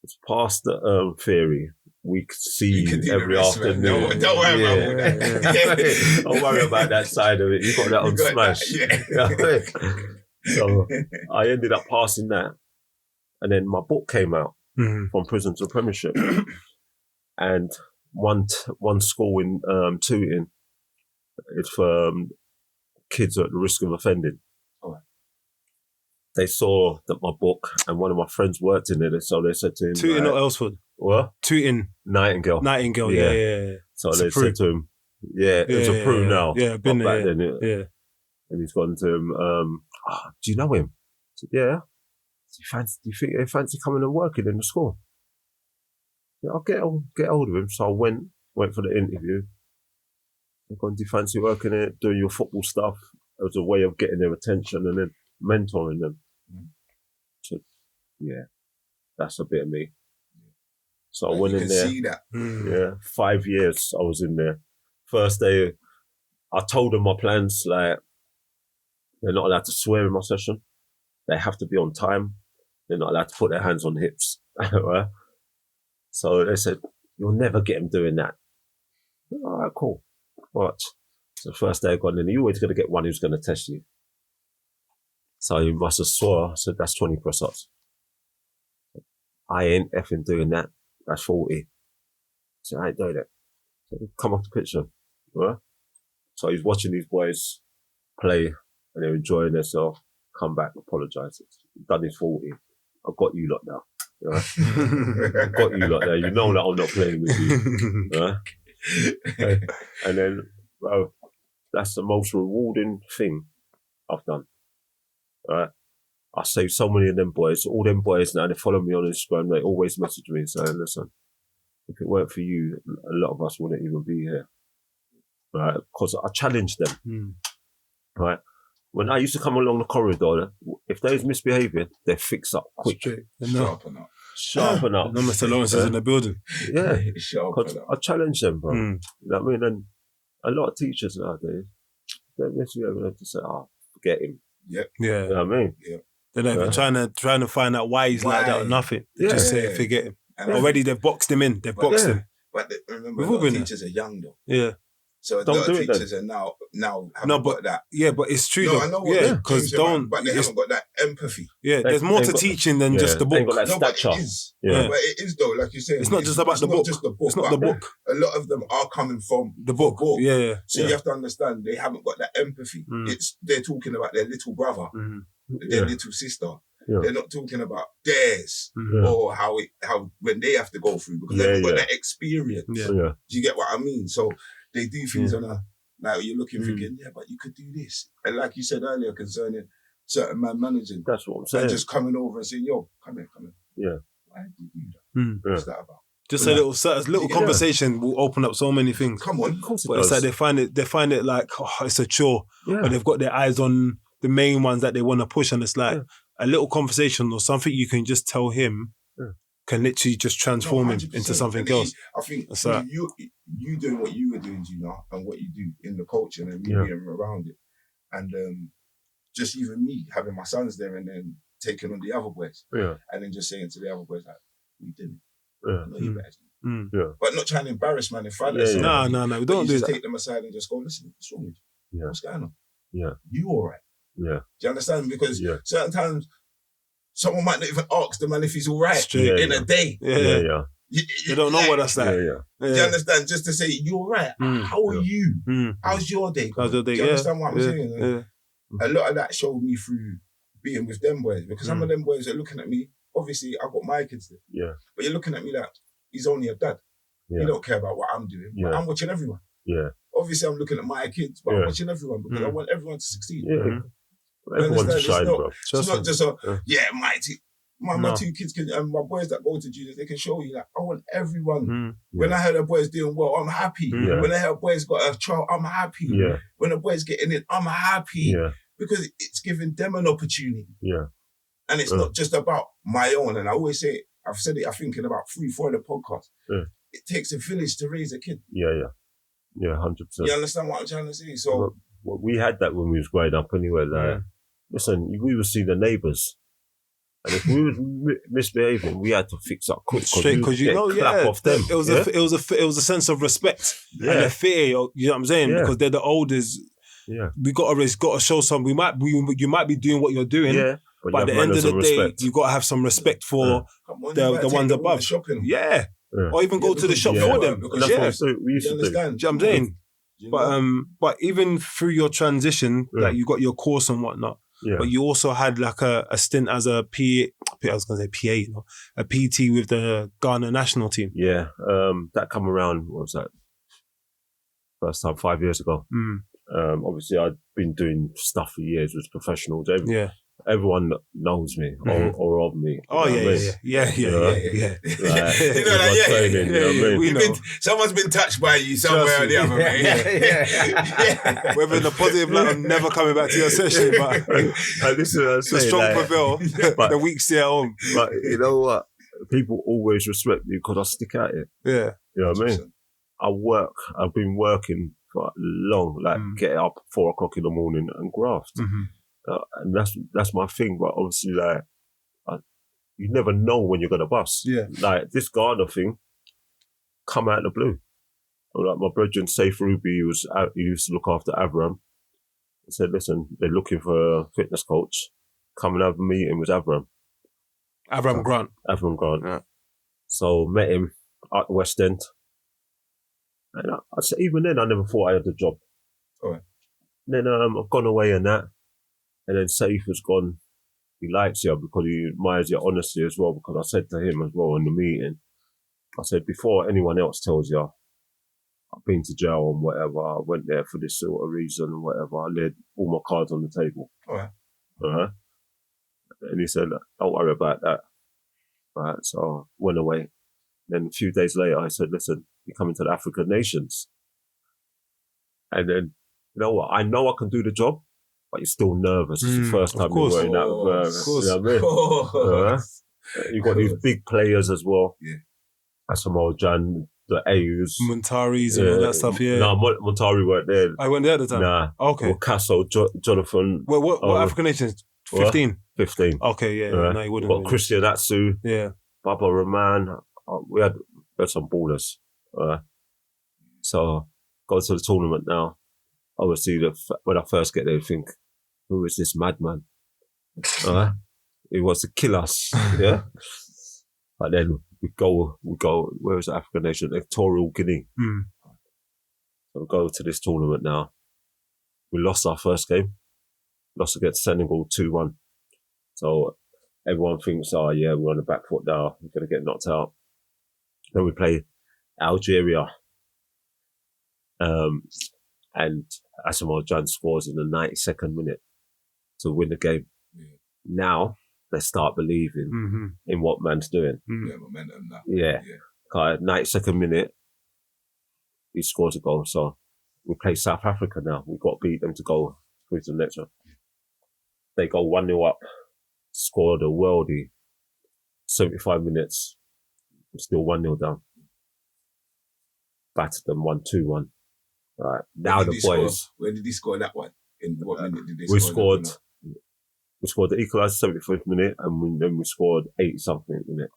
it's past the theory. We could see you every afternoon. Don't worry about that. Don't worry about that side of it. You got that on Smash. So I ended up passing that. And then my book came out, From Prison to Premiership. And one school in Tooting, it's for kids at the risk of offending. They saw that my book and one of my friends worked in it, so they said to him... Tooting or Elsford? What? Tooting. Nightingale, yeah. So they said to him, it's approved now. Yeah, been there, yeah. And he's gone to him, do you know him? I said, yeah. Do you think they fancy coming and working in the school? Yeah, I'll get hold of him. So I went for the interview. They're going, do you fancy working in it, doing your football stuff? It was a way of getting their attention and then mentoring them. So, yeah, that's a bit of me. So I went in there. See that. Yeah, 5 years I was in there. First day, I told them my plans, like, they're not allowed to swear in my session. They have to be on time. They're not allowed to put their hands on hips. Right? So they said, you'll never get them doing that. All right, cool. What? So the first day I got in, you're always going to get one who's going to test you. So he must have swore. I said, that's 20 press-ups. I ain't effing doing that. That's 40. I said, I ain't doing it. So come off the picture. Right? So he's watching these boys play and they're enjoying themselves. Come back, apologise. Done his 40. I've got you lot now. Right? I've got you lot there. You know that I'm not playing with you. Right? And then, bro, that's the most rewarding thing I've done. Right? I saved so many of them boys. All them boys now, they follow me on Instagram. They always message me saying, listen, if it weren't for you, a lot of us wouldn't even be here. Right? Because I challenged them. Right? When I used to come along the corridor, if they was misbehaving, they fix up quick. Sharpen up. No, Mr. Lawrence is in the building. Yeah. I challenge them, bro. You know what I mean? And a lot of teachers nowadays, they're misbehaving and just say, forget him. Yep. Yeah. You know what I mean? Yeah. They're not even trying to find out why he's like that or nothing. Just say, forget him. And already they've boxed him in. They've boxed him. But remember, a lot of teachers are young though. Yeah. So a lot of teachers are now haven't got that. Yeah, but it's true. No, I know what because but they haven't got that empathy. Yeah, there's more to teaching than just the book. Got that but it is. Yeah. But it is though, like you said. It's not just about the book. Just the book. It's not the book. A lot of them are coming from the book. Yeah. So you have to understand they haven't got that empathy. They're talking about their little brother, their little sister. Yeah. They're not talking about theirs or how when they have to go through because they haven't got that experience. Yeah. Do you get what I mean? So they do things on a, like you're looking thinking, but you could do this. And like you said earlier concerning certain man managing. That's what I'm saying. And just coming over and saying, yo, come here. Yeah. Why did you do that? What's that about? Just a little conversation will open up so many things. Come on. Of course but it's like they find it like, it's a chore. Yeah. But they've got their eyes on the main ones that they want to push. And it's like a little conversation or something you can just tell him can literally just transform him into something else. I think you doing what you were doing, and what you do in the culture and me being around it. And just even me having my sons there and then taking on the other boys. Yeah. And then just saying to the other boys, like, what you doing? I know you better than me. But not trying to embarrass man in front of them. No, we don't do that. Take them aside and just go, listen, what's wrong with you? What's going on? Yeah. You all right? Yeah. Do you understand? Because certain times someone might not even ask the man if he's all right in a day. Yeah. You don't know what that's like. Do you understand? Just to say, you all right? How are you? How's your day? How's your day? Do you understand what I'm saying? A lot of that showed me through being with them boys because some of them boys are looking at me. Obviously, I've got my kids there. Yeah. But you're looking at me like, he's only a dad. Yeah. You don't care about what I'm doing. But I'm watching everyone. Yeah. Obviously, I'm looking at my kids, but I'm watching everyone because I want everyone to succeed. Yeah. Everyone to shine, bro. It's not just my two kids can, and my boys that go to juniors, they can show you that I want everyone. When I heard a boy's doing well, I'm happy. When I heard a boy's got a child, I'm happy. When a boy's getting in, I'm happy. Because it's giving them an opportunity. And it's not just about my own. And I always say, I've said it, I think in about 3-4 of the podcast. It takes a village to raise a kid. Yeah, 100%. You understand what I'm trying to say? So we had that when we was growing up anyway. Like, listen, we would see the neighbours. And if we were misbehaving, we had to fix up quick because you know, clap off them. It was a sense of respect and a fear. You know what I'm saying? Because they're the oldest. we got to show some. You might be doing what you're doing. Yeah. But at the end of the day, you got to have some respect for the ones above. Yeah. Or even go to the shop for them. Because that's what we used to do. Do you know what I'm saying? But even through your transition, like you got your course and whatnot, but you also had like a stint as a a PT with the Ghana national team. Yeah. That come around, what was that? First time 5 years ago. Obviously I'd been doing stuff for years with professionals. Everyone knows me or of me. Oh, yeah. You know that, we know. Someone's been touched by you somewhere or the other, mate. Whether in a positive light, I'm never coming back to your session, but this is the strong prevail, the weak stay at home. But you know what? People always respect me because I stick at it. Yeah. You know what I mean? I've been working for long, like get up 4 o'clock in the morning and graft. And that's my thing, but obviously, like, you never know when you're gonna bust. Yeah. Like this Ghana thing, come out of the blue. Like my brother Safe Ruby, he used to look after Avram. He said, "Listen, they're looking for a fitness coach. Come and have a meeting with Avram." Avram Grant. Yeah. So met him at the West End, and I said, even then, I never thought I had the job. Alright. Then I've gone away and that. And then Safe has gone, he likes you because he admires your honesty as well, because I said to him as well in the meeting, I said, before anyone else tells you, I've been to jail and whatever, I went there for this sort of reason and whatever, I laid all my cards on the table. And he said, don't worry about that. Right, so I went away. Then a few days later, I said, listen, you're coming to the African nations. And then, you know what, I know I can do the job, but you're still nervous. It's the first time you're wearing that. You know what I mean? You've got these big players as well. Yeah. Asamoah Gyan, the AUs. Muntaris and all that stuff, No, Muntari weren't there. I went there at the time? Nah. Okay. Casso, Jonathan. Wait, what African nations? 15? 15. Okay, no, you wouldn't. Got Christian Atsu. Yeah. Baba Rahman. We had some ballers. So, go to the tournament now. Obviously, when I first get there, you think, who is this madman? He wants to kill us. Yeah. But then we go, where is the African nation? Equatorial Guinea. So we go to this tournament now. We lost our first game. Lost against Senegal 2-1. So everyone thinks, we're on the back foot now. We're going to get knocked out. Then we play Algeria. And Asamoah Gyan scores in the 92nd minute to win the game. Yeah. Now they start believing in what man's doing. Yeah, momentum now. Yeah. 92nd minute, he scores a goal. So we play South Africa now. We've got to beat them to go through to the next one. They go 1-0 up, score the worldie, 75 minutes, still 1-0 down. Battered them 1-2-1. Right. Now the boys. When did he score that one? In what minute did they score? We scored the equaliser 75th minute, and then we scored 80-something minute.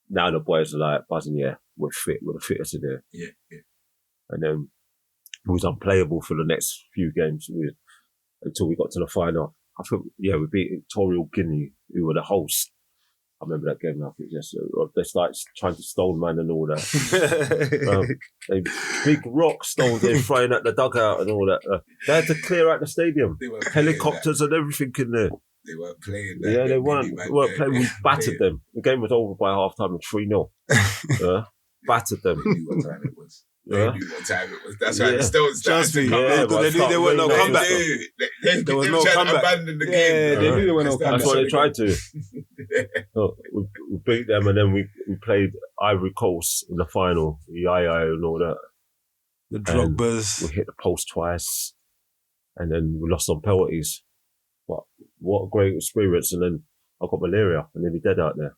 Now the boys are like buzzing, we're fit, we're the fittest in there. Yeah. And then we was unplayable for the next few games until we got to the final. I think, we beat Equatorial Guinea, who were the hosts. I remember that game. I think they started trying to stone man and all that. Big rock stones they're throwing at the dugout and all that. They had to clear out the stadium. Helicopters and everything in there. They weren't playing that. Yeah, they weren't playing. We battered them. The game was over by half time and 3-0. Battered them. They knew what time it was. They knew what time it was. That's Yeah. right. The Stones started to come out. They knew there were no comeback. There was no comeback. Abandon the game. Yeah, they knew there were no comeback. That's what they tried to. So we beat them, and then we played Ivory Coast in the final, Yaya and all that. The Drogbas. We hit the post twice, and then we lost on penalties. But what a great experience! And then I got malaria and nearly dead out there.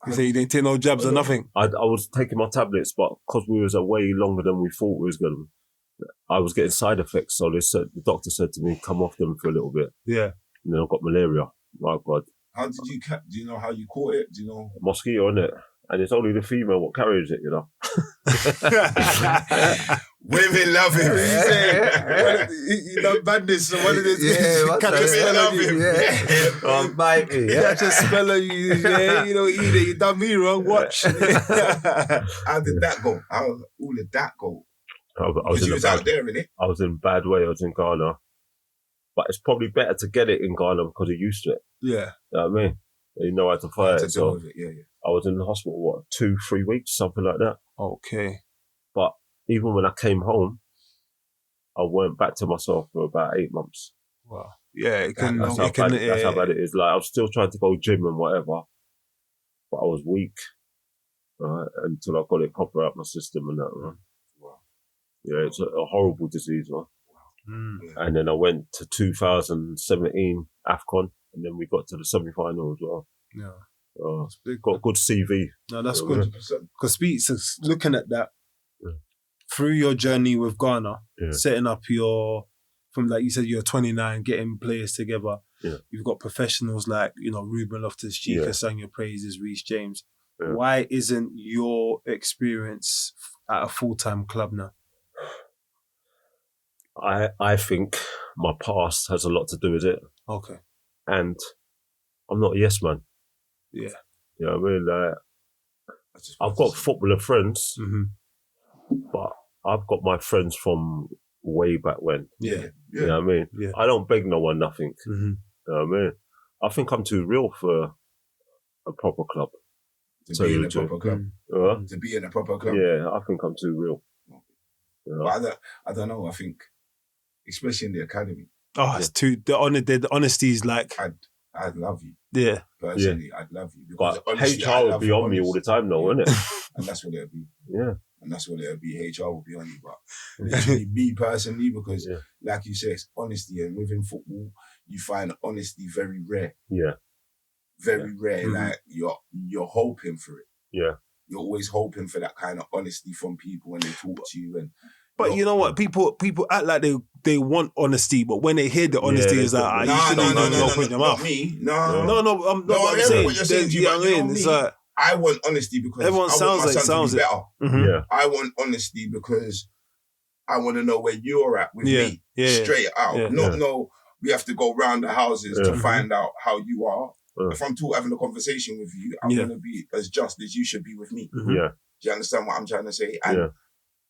You say you didn't take no jabs or nothing? I was taking my tablets, but because we was away longer than we thought we was going to, I was getting side effects. So the doctor said to me, come off them for a little bit. Yeah. And then I got malaria. My God. How did you do you know how you caught it? Do you know? Mosquito, innit? And it's only the female what carries it, you know. Women love him. He done badness. So one of these Catch a spell of him. Oh, baby. Catch a spell of you. Yeah, you don't eat it. You done me wrong. Watch. How did that go? How all of that go? Because you was out there, innit? I was in a bad way. I was in Ghana. But it's probably better to get it in Ghana because you're used to it. Yeah. You know what I mean? You know how to fight it. So Yeah. I was in the hospital, 2-3 weeks, something like that. Okay. But even when I came home, I went back to myself for about 8 months. Wow. Yeah, it can. That's how bad it is. Like, I was still trying to go gym and whatever, but I was weak, right? Until I got it proper out my system and that, right? Wow. Yeah, it's a horrible disease, right? Mm. And then I went to 2017 AFCON, and then we got to the semi-final as well. Yeah. Got a good CV. No, that's good. Because looking at that, through your journey with Ghana, setting up from like you said, you're 29, getting players together. Yeah. You've got professionals like, Ruben Loftus-Cheek, has sung your praises, Reece James. Yeah. Why isn't your experience at a full-time club now? I think my past has a lot to do with it. Okay. And I'm not a yes man. Yeah. You know what I mean? Like, I've got footballer friends, but I've got my friends from way back when. Yeah. You know what I mean? Yeah. I don't beg no one nothing. Mm-hmm. You know what I mean? I think I'm too real for a proper club. To be in a proper club. To be in a proper club. Yeah, I think I'm too real. You know? But I don't know. I think, especially in the academy. Oh, it's too the honesty is like I'd love you. Yeah. Personally, I'd love you. Because but honestly, HR would be on me all the time though, wouldn't it? And that's what it'll be. Yeah. And that's what it'll be. HR will be on you. But literally me personally, because like you say, it's honesty. And within football, you find honesty very rare. Yeah. Very rare. Mm-hmm. Like you're hoping for it. Yeah. You're always hoping for that kind of honesty from people when they talk to you. But you know what? People act like they want honesty, but when they hear the honesty, it's like, you shouldn't open your mouth. Not me. No, I'm what I'm saying. What you're saying. You know what I mean? It's like, I want honesty because everyone sounds like better. Mm-hmm. Yeah. I want honesty because I want to know where you're at with me. Straight out. No, we have to go round the houses to find out how you are. If I'm having a conversation with you, I'm going to be as just as you should be with me. Mm-hmm. Yeah. Do you understand what I'm trying to say? And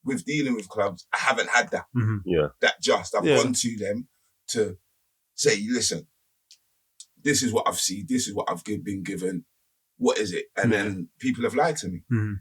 with dealing with clubs, I haven't had that. Mm-hmm. Yeah. That just. I've gone to them to say, listen, this is what I've seen. This is what I've been given. What is it? And then people have lied to me. Mm-hmm.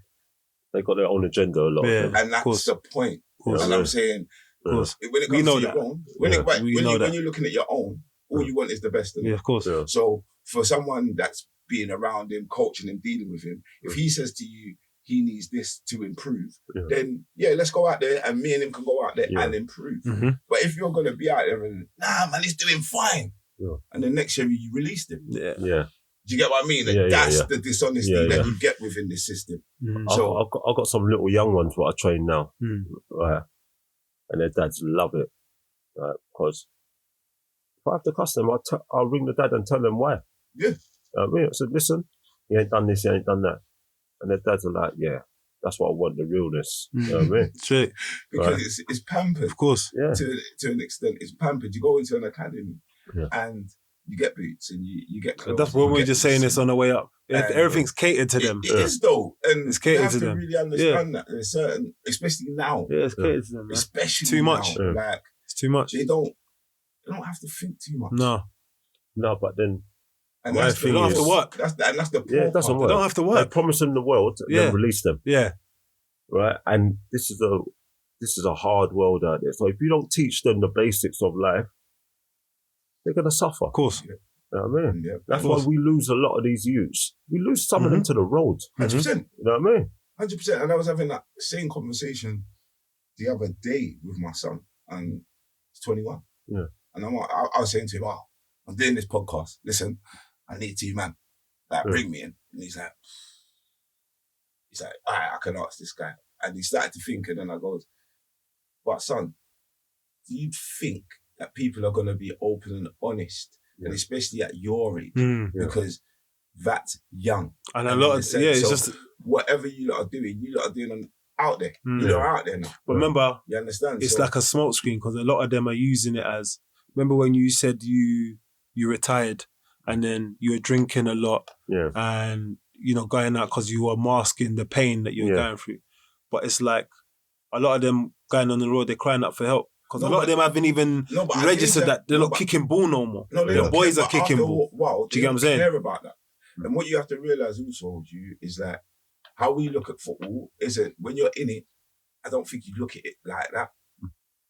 They got their own agenda a lot. And that's the point. And I'm saying, when it comes to your own, when you're looking at your own, all you want is the best of them. Yeah, of course. Yeah. So for someone that's being around him, coaching him, dealing with him, if he says to you, he needs this to improve, then let's go out there and me and him can go out there and improve. Mm-hmm. But if you're going to be out there and, man, he's doing fine. Yeah. And then next year you released him. Yeah. Do you get what I mean? That's the dishonesty that you get within this system. Mm-hmm. So I've got some little young ones what I train now. Right? And their dads love it. Right? Because if I have to cuss them, I'll ring the dad and tell them why. Yeah. I said, listen, he ain't done this, he ain't done that. And their dads are like, that's what I want, the realness. You know what I mean? True. Because it's pampered. Of course. Yeah. To an extent, it's pampered. You go into an academy and you get boots and you get clothes. That's what we're just saying this on the way up. Everything's catered to them. It is though. And it's catered to them. You have to really understand that. There's certain, especially now. Yeah, it's catered to them. Man. Especially too much. Now, like, it's too much. They don't have to think too much. No, but then and they don't have to work. That's the it doesn't work. They don't have to work. They promise them the world and then release them. Yeah. Right? And this is a hard world out there. So if you don't teach them the basics of life, they're gonna suffer. Of course. You know what I mean? Yeah, that's why we lose a lot of these youths. We lose some of them to the road. 100%. You know what I mean? 100%. And I was having that same conversation the other day with my son, and he's 21. Yeah. And I was saying to him, I'm doing this podcast. Listen, I need two man. Like, bring me in. And he's like, all right, I can ask this guy. And he started to think, and then I goes, but son, do you think that people are going to be open and honest, and especially at your age, because that's young. And a lot of, it's so just... whatever you lot are doing out there. You're out there now. But remember, You understand? it's like a smoke screen because a lot of them are using it as. Remember when you said you retired and then you were drinking a lot and going out because you were masking the pain that you were going through. But it's like a lot of them going on the road, they're crying out for help because a lot of them haven't even registered that they're not kicking ball no more. No, their boys are kicking ball. Wow, do you get what I'm saying? Care about that. And what you have to realize also, is that how we look at football isn't when you're in it. I don't think you look at it like that.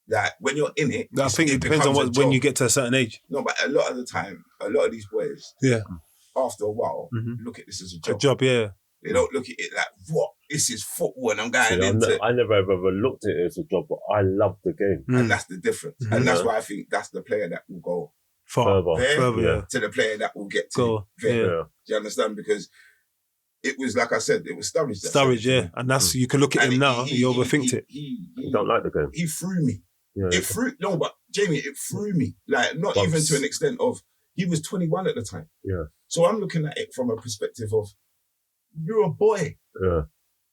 That when you're in it, I think it depends on when you get to a certain age. No, but a lot of the time, a lot of these boys, after a while, look at this as a job. A job, yeah. They don't look at it like, what? This is football and I'm going into... I never ever looked at it as a job, but I love the game. And that's the difference. And that's why I think that's the player that will go further to the player that will get to there. Do you understand? Because it was, like I said, it was Sturridge. Sturridge, yeah. And that's, you can look at him now, you overthink it. He don't like the game. He threw me. Yeah. It threw, no, but Jamie, it threw me. Like, not even to an extent of, he was 21 at the time. Yeah. So I'm looking at it from a perspective of, you're a boy. Yeah.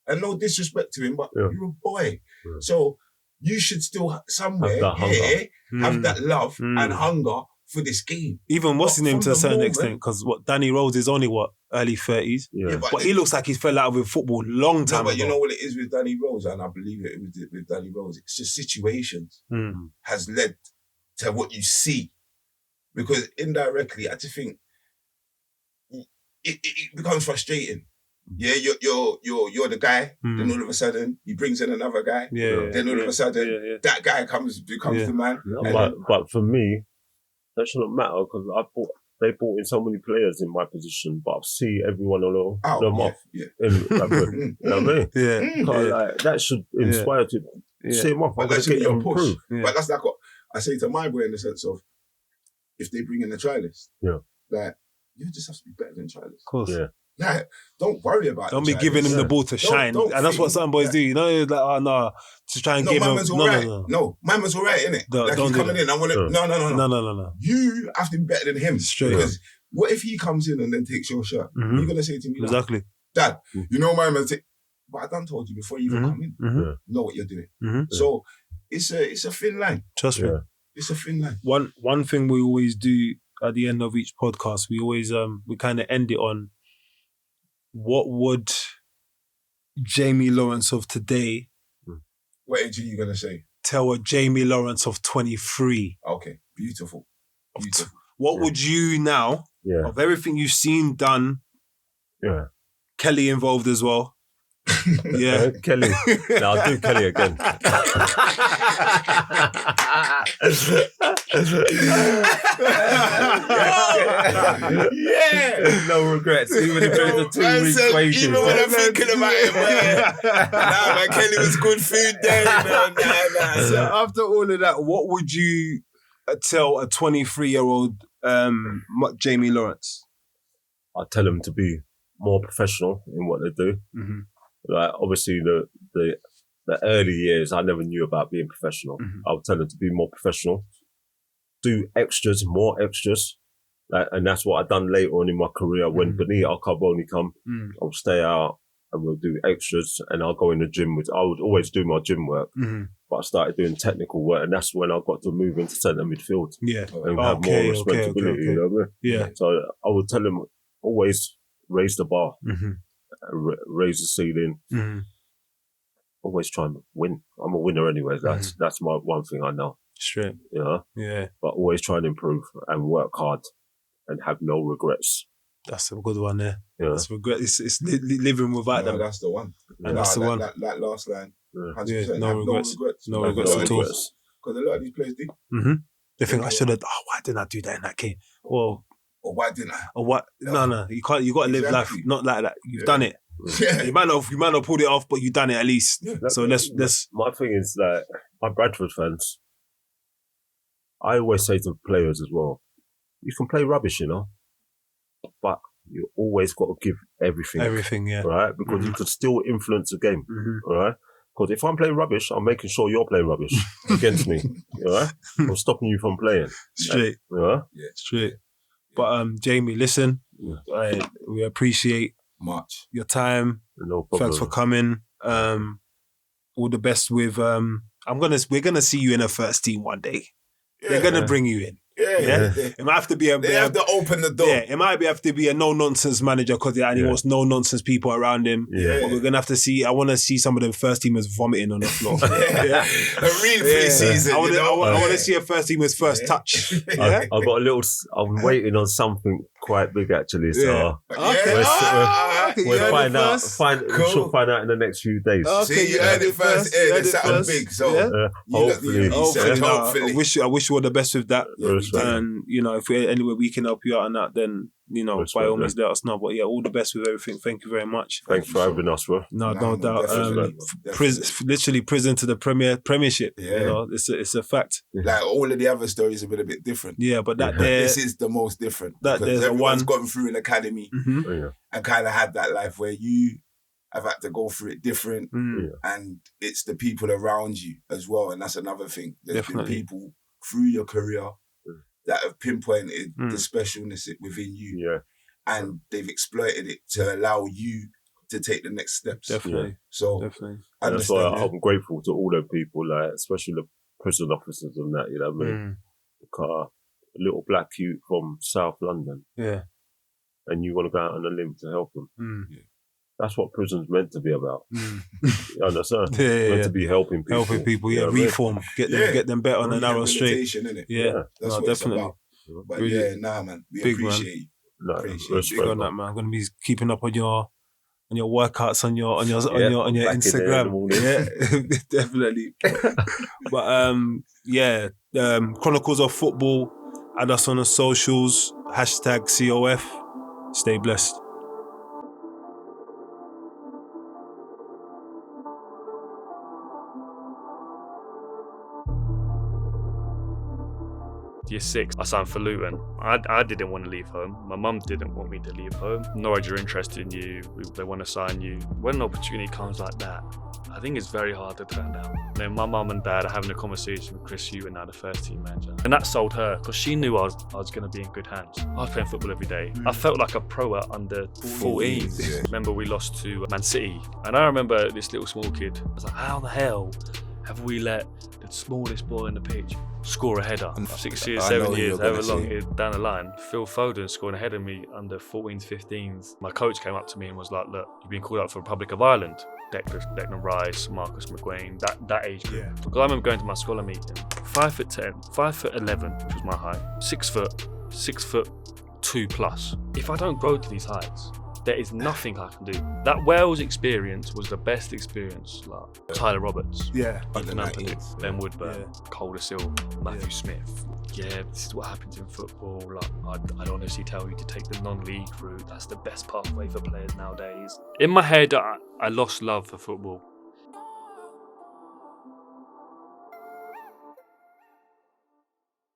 And no disrespect to him, but you're a boy. Yeah. So you should still somewhere have that love and hunger for this game. Even what's his name to a certain extent, because Danny Rose is only early 30s. Yeah, but he looks like he's fell out with football long time ago. But you know what it is with Danny Rose, and I believe it with Danny Rose, it's just situations has led to what you see. Because indirectly, I just think it becomes frustrating. Yeah, you're the guy. Then all of a sudden he brings in another guy. Then all of a sudden that guy becomes the man. But for me, that shouldn't matter because they brought in so many players in my position, but I see everyone on them off. Yeah. You know what I mean? Like, that should inspire to see him off. But that should be your push. But that's like what I say to my boy in the sense of if they bring in the try list, like you just have to be better than try list. Of course. Yeah. Like, don't worry about it. Don't be giving him the ball to shine. And that's what some boys do. You know, like, oh, no, to try and give him... No, man was all right, innit? Like, he's coming in. I want to... No. You have to be better than him. Straight. Because what if he comes in and then takes your shirt? You're going to say to me, exactly. Dad, you know my man... But I done told you before you even come in. You know what you're doing. So, it's a thin line. Trust me. It's a thin line. One thing we always do at the end of each podcast, we always we kind of end it on what would Jamie Lawrence of today... What age are you going to say? Tell a Jamie Lawrence of 23. Okay, beautiful. What would you now, of everything you've seen, done, Kelly involved as well, Kelly. No, I'll do Kelly again. No regrets. Even if it was a 2-week wages. Even when I'm thinking about it, man. Nah, man, Kelly was good food there. Nah. So after all of that, what would you tell a 23-year-old Jamie Lawrence? I'd tell him to be more professional in what they do. Like, obviously, the early years, I never knew about being professional. I would tell them to be more professional, do more extras. Like, and that's what I've done later on in my career. When Benita Carboni come, I'll stay out and we'll do extras and I'll go in the gym. I would always do my gym work, but I started doing technical work and that's when I got to move into centre midfield and have more responsibility. You know what I mean? So I would tell them, always raise the bar. Raise the ceiling. Always try and win. I'm a winner anyway. That's my one thing I know. Straight. You know? Yeah. But always try and improve and work hard and have no regrets. That's a good one there. Yeah. That's regret. It's living without them. That's the one. And that's the one. That last line. 100%. No regrets. No regrets at all. Because a lot of these players do. They think I should have. Oh, why didn't I do that in that game? Or why didn't I? Or what? No. You can't. You got to live life not like that. You've done it. You might not pulled it off, but you done it at least. So let's. My thing is that my Bradford fans, I always say to players as well, you can play rubbish, you know, but you always got to give everything. Everything, yeah. Right? Because you could still influence the game. All right? Because if I'm playing rubbish, I'm making sure you're playing rubbish against me. All right? I'm stopping you from playing. Straight. Yeah? Straight. But Jamie, listen, we appreciate much your time. No problem. Thanks for coming. all the best with. We're gonna see you in a first team one day. They're gonna bring you in. Yeah. It might have to be They have to open the door. Yeah, it might have to be a no-nonsense manager because he wants no-nonsense people around him. Yeah. But we're going to have to see, I want to see some of them first teamers vomiting on the floor. A real pre-season, I want to see a first teamer's first touch. Yeah? I've got a little, I'm waiting on something quite big actually, so we'll find out. We'll find out in the next few days. See, you heard it first. There's something big, so hopefully. I wish you all the best with that. And, you know, if we're anywhere we can help you out on that, then, you know, by all means, let us know. But yeah, all the best with everything. Thank you very much. Thanks for having us, bro. No doubt. Literally prison to the Premiership. Yeah. You know, it's a fact. Like all of the other stories have been a bit different. Yeah, but this is the most different. That there's everyone's gone through an academy and kind of had that life where you have had to go through it different, and it's the people around you as well, and that's another thing. There's been people through your career that have pinpointed the specialness within you, and they've exploited it to allow you to take the next steps. Definitely. So that's why I'm grateful to all them people, like especially the prison officers and that. You know what I mean? Because a little black youth from South London, and you want to go out on a limb to help them. That's what prison's meant to be about. You understand? Meant to be helping people. Reform. Get them better on the narrow straight. Yeah. That's what definitely. It's about. But really, man, we appreciate you. Big on that, man. I'm gonna be keeping up on your workouts on your Instagram. Yeah, definitely. But Chronicles of Football. Add us on the socials. #COF. Stay blessed. Year 6, I signed for Luton. I didn't want to leave home. My mum didn't want me to leave home. Norwich are interested in you. They want to sign you. When an opportunity comes like that, I think it's very hard to turn down. And then my mum and dad are having a conversation with Chris Hughton, now the first team manager. And that sold her because she knew I was going to be in good hands. I was playing football every day. I felt like a pro at under 14s. Yeah. Remember we lost to Man City. And I remember this little small kid. I was like, how the hell have we let the smallest boy on the pitch score a header? 6 years, 7 years, however long it is down the line. Phil Foden scoring ahead of me under 14s, 15s. My coach came up to me and was like, look, you've been called up for Republic of Ireland. Declan Rice, Marcus McGuane, that age group. Yeah. Because I remember going to my scholar meeting, 5'10", 5'11", which was my height, 6 foot 2 plus. If I don't grow to these heights, there is nothing I can do. That Wales experience was the best experience. Like Tyler Roberts, Ethan Ampadu, Ben Woodburn, Calder Silva, Matthew Smith. Yeah, this is what happens in football. Like, I'd honestly tell you to take the non-league route. That's the best pathway for players nowadays. In my head, I lost love for football.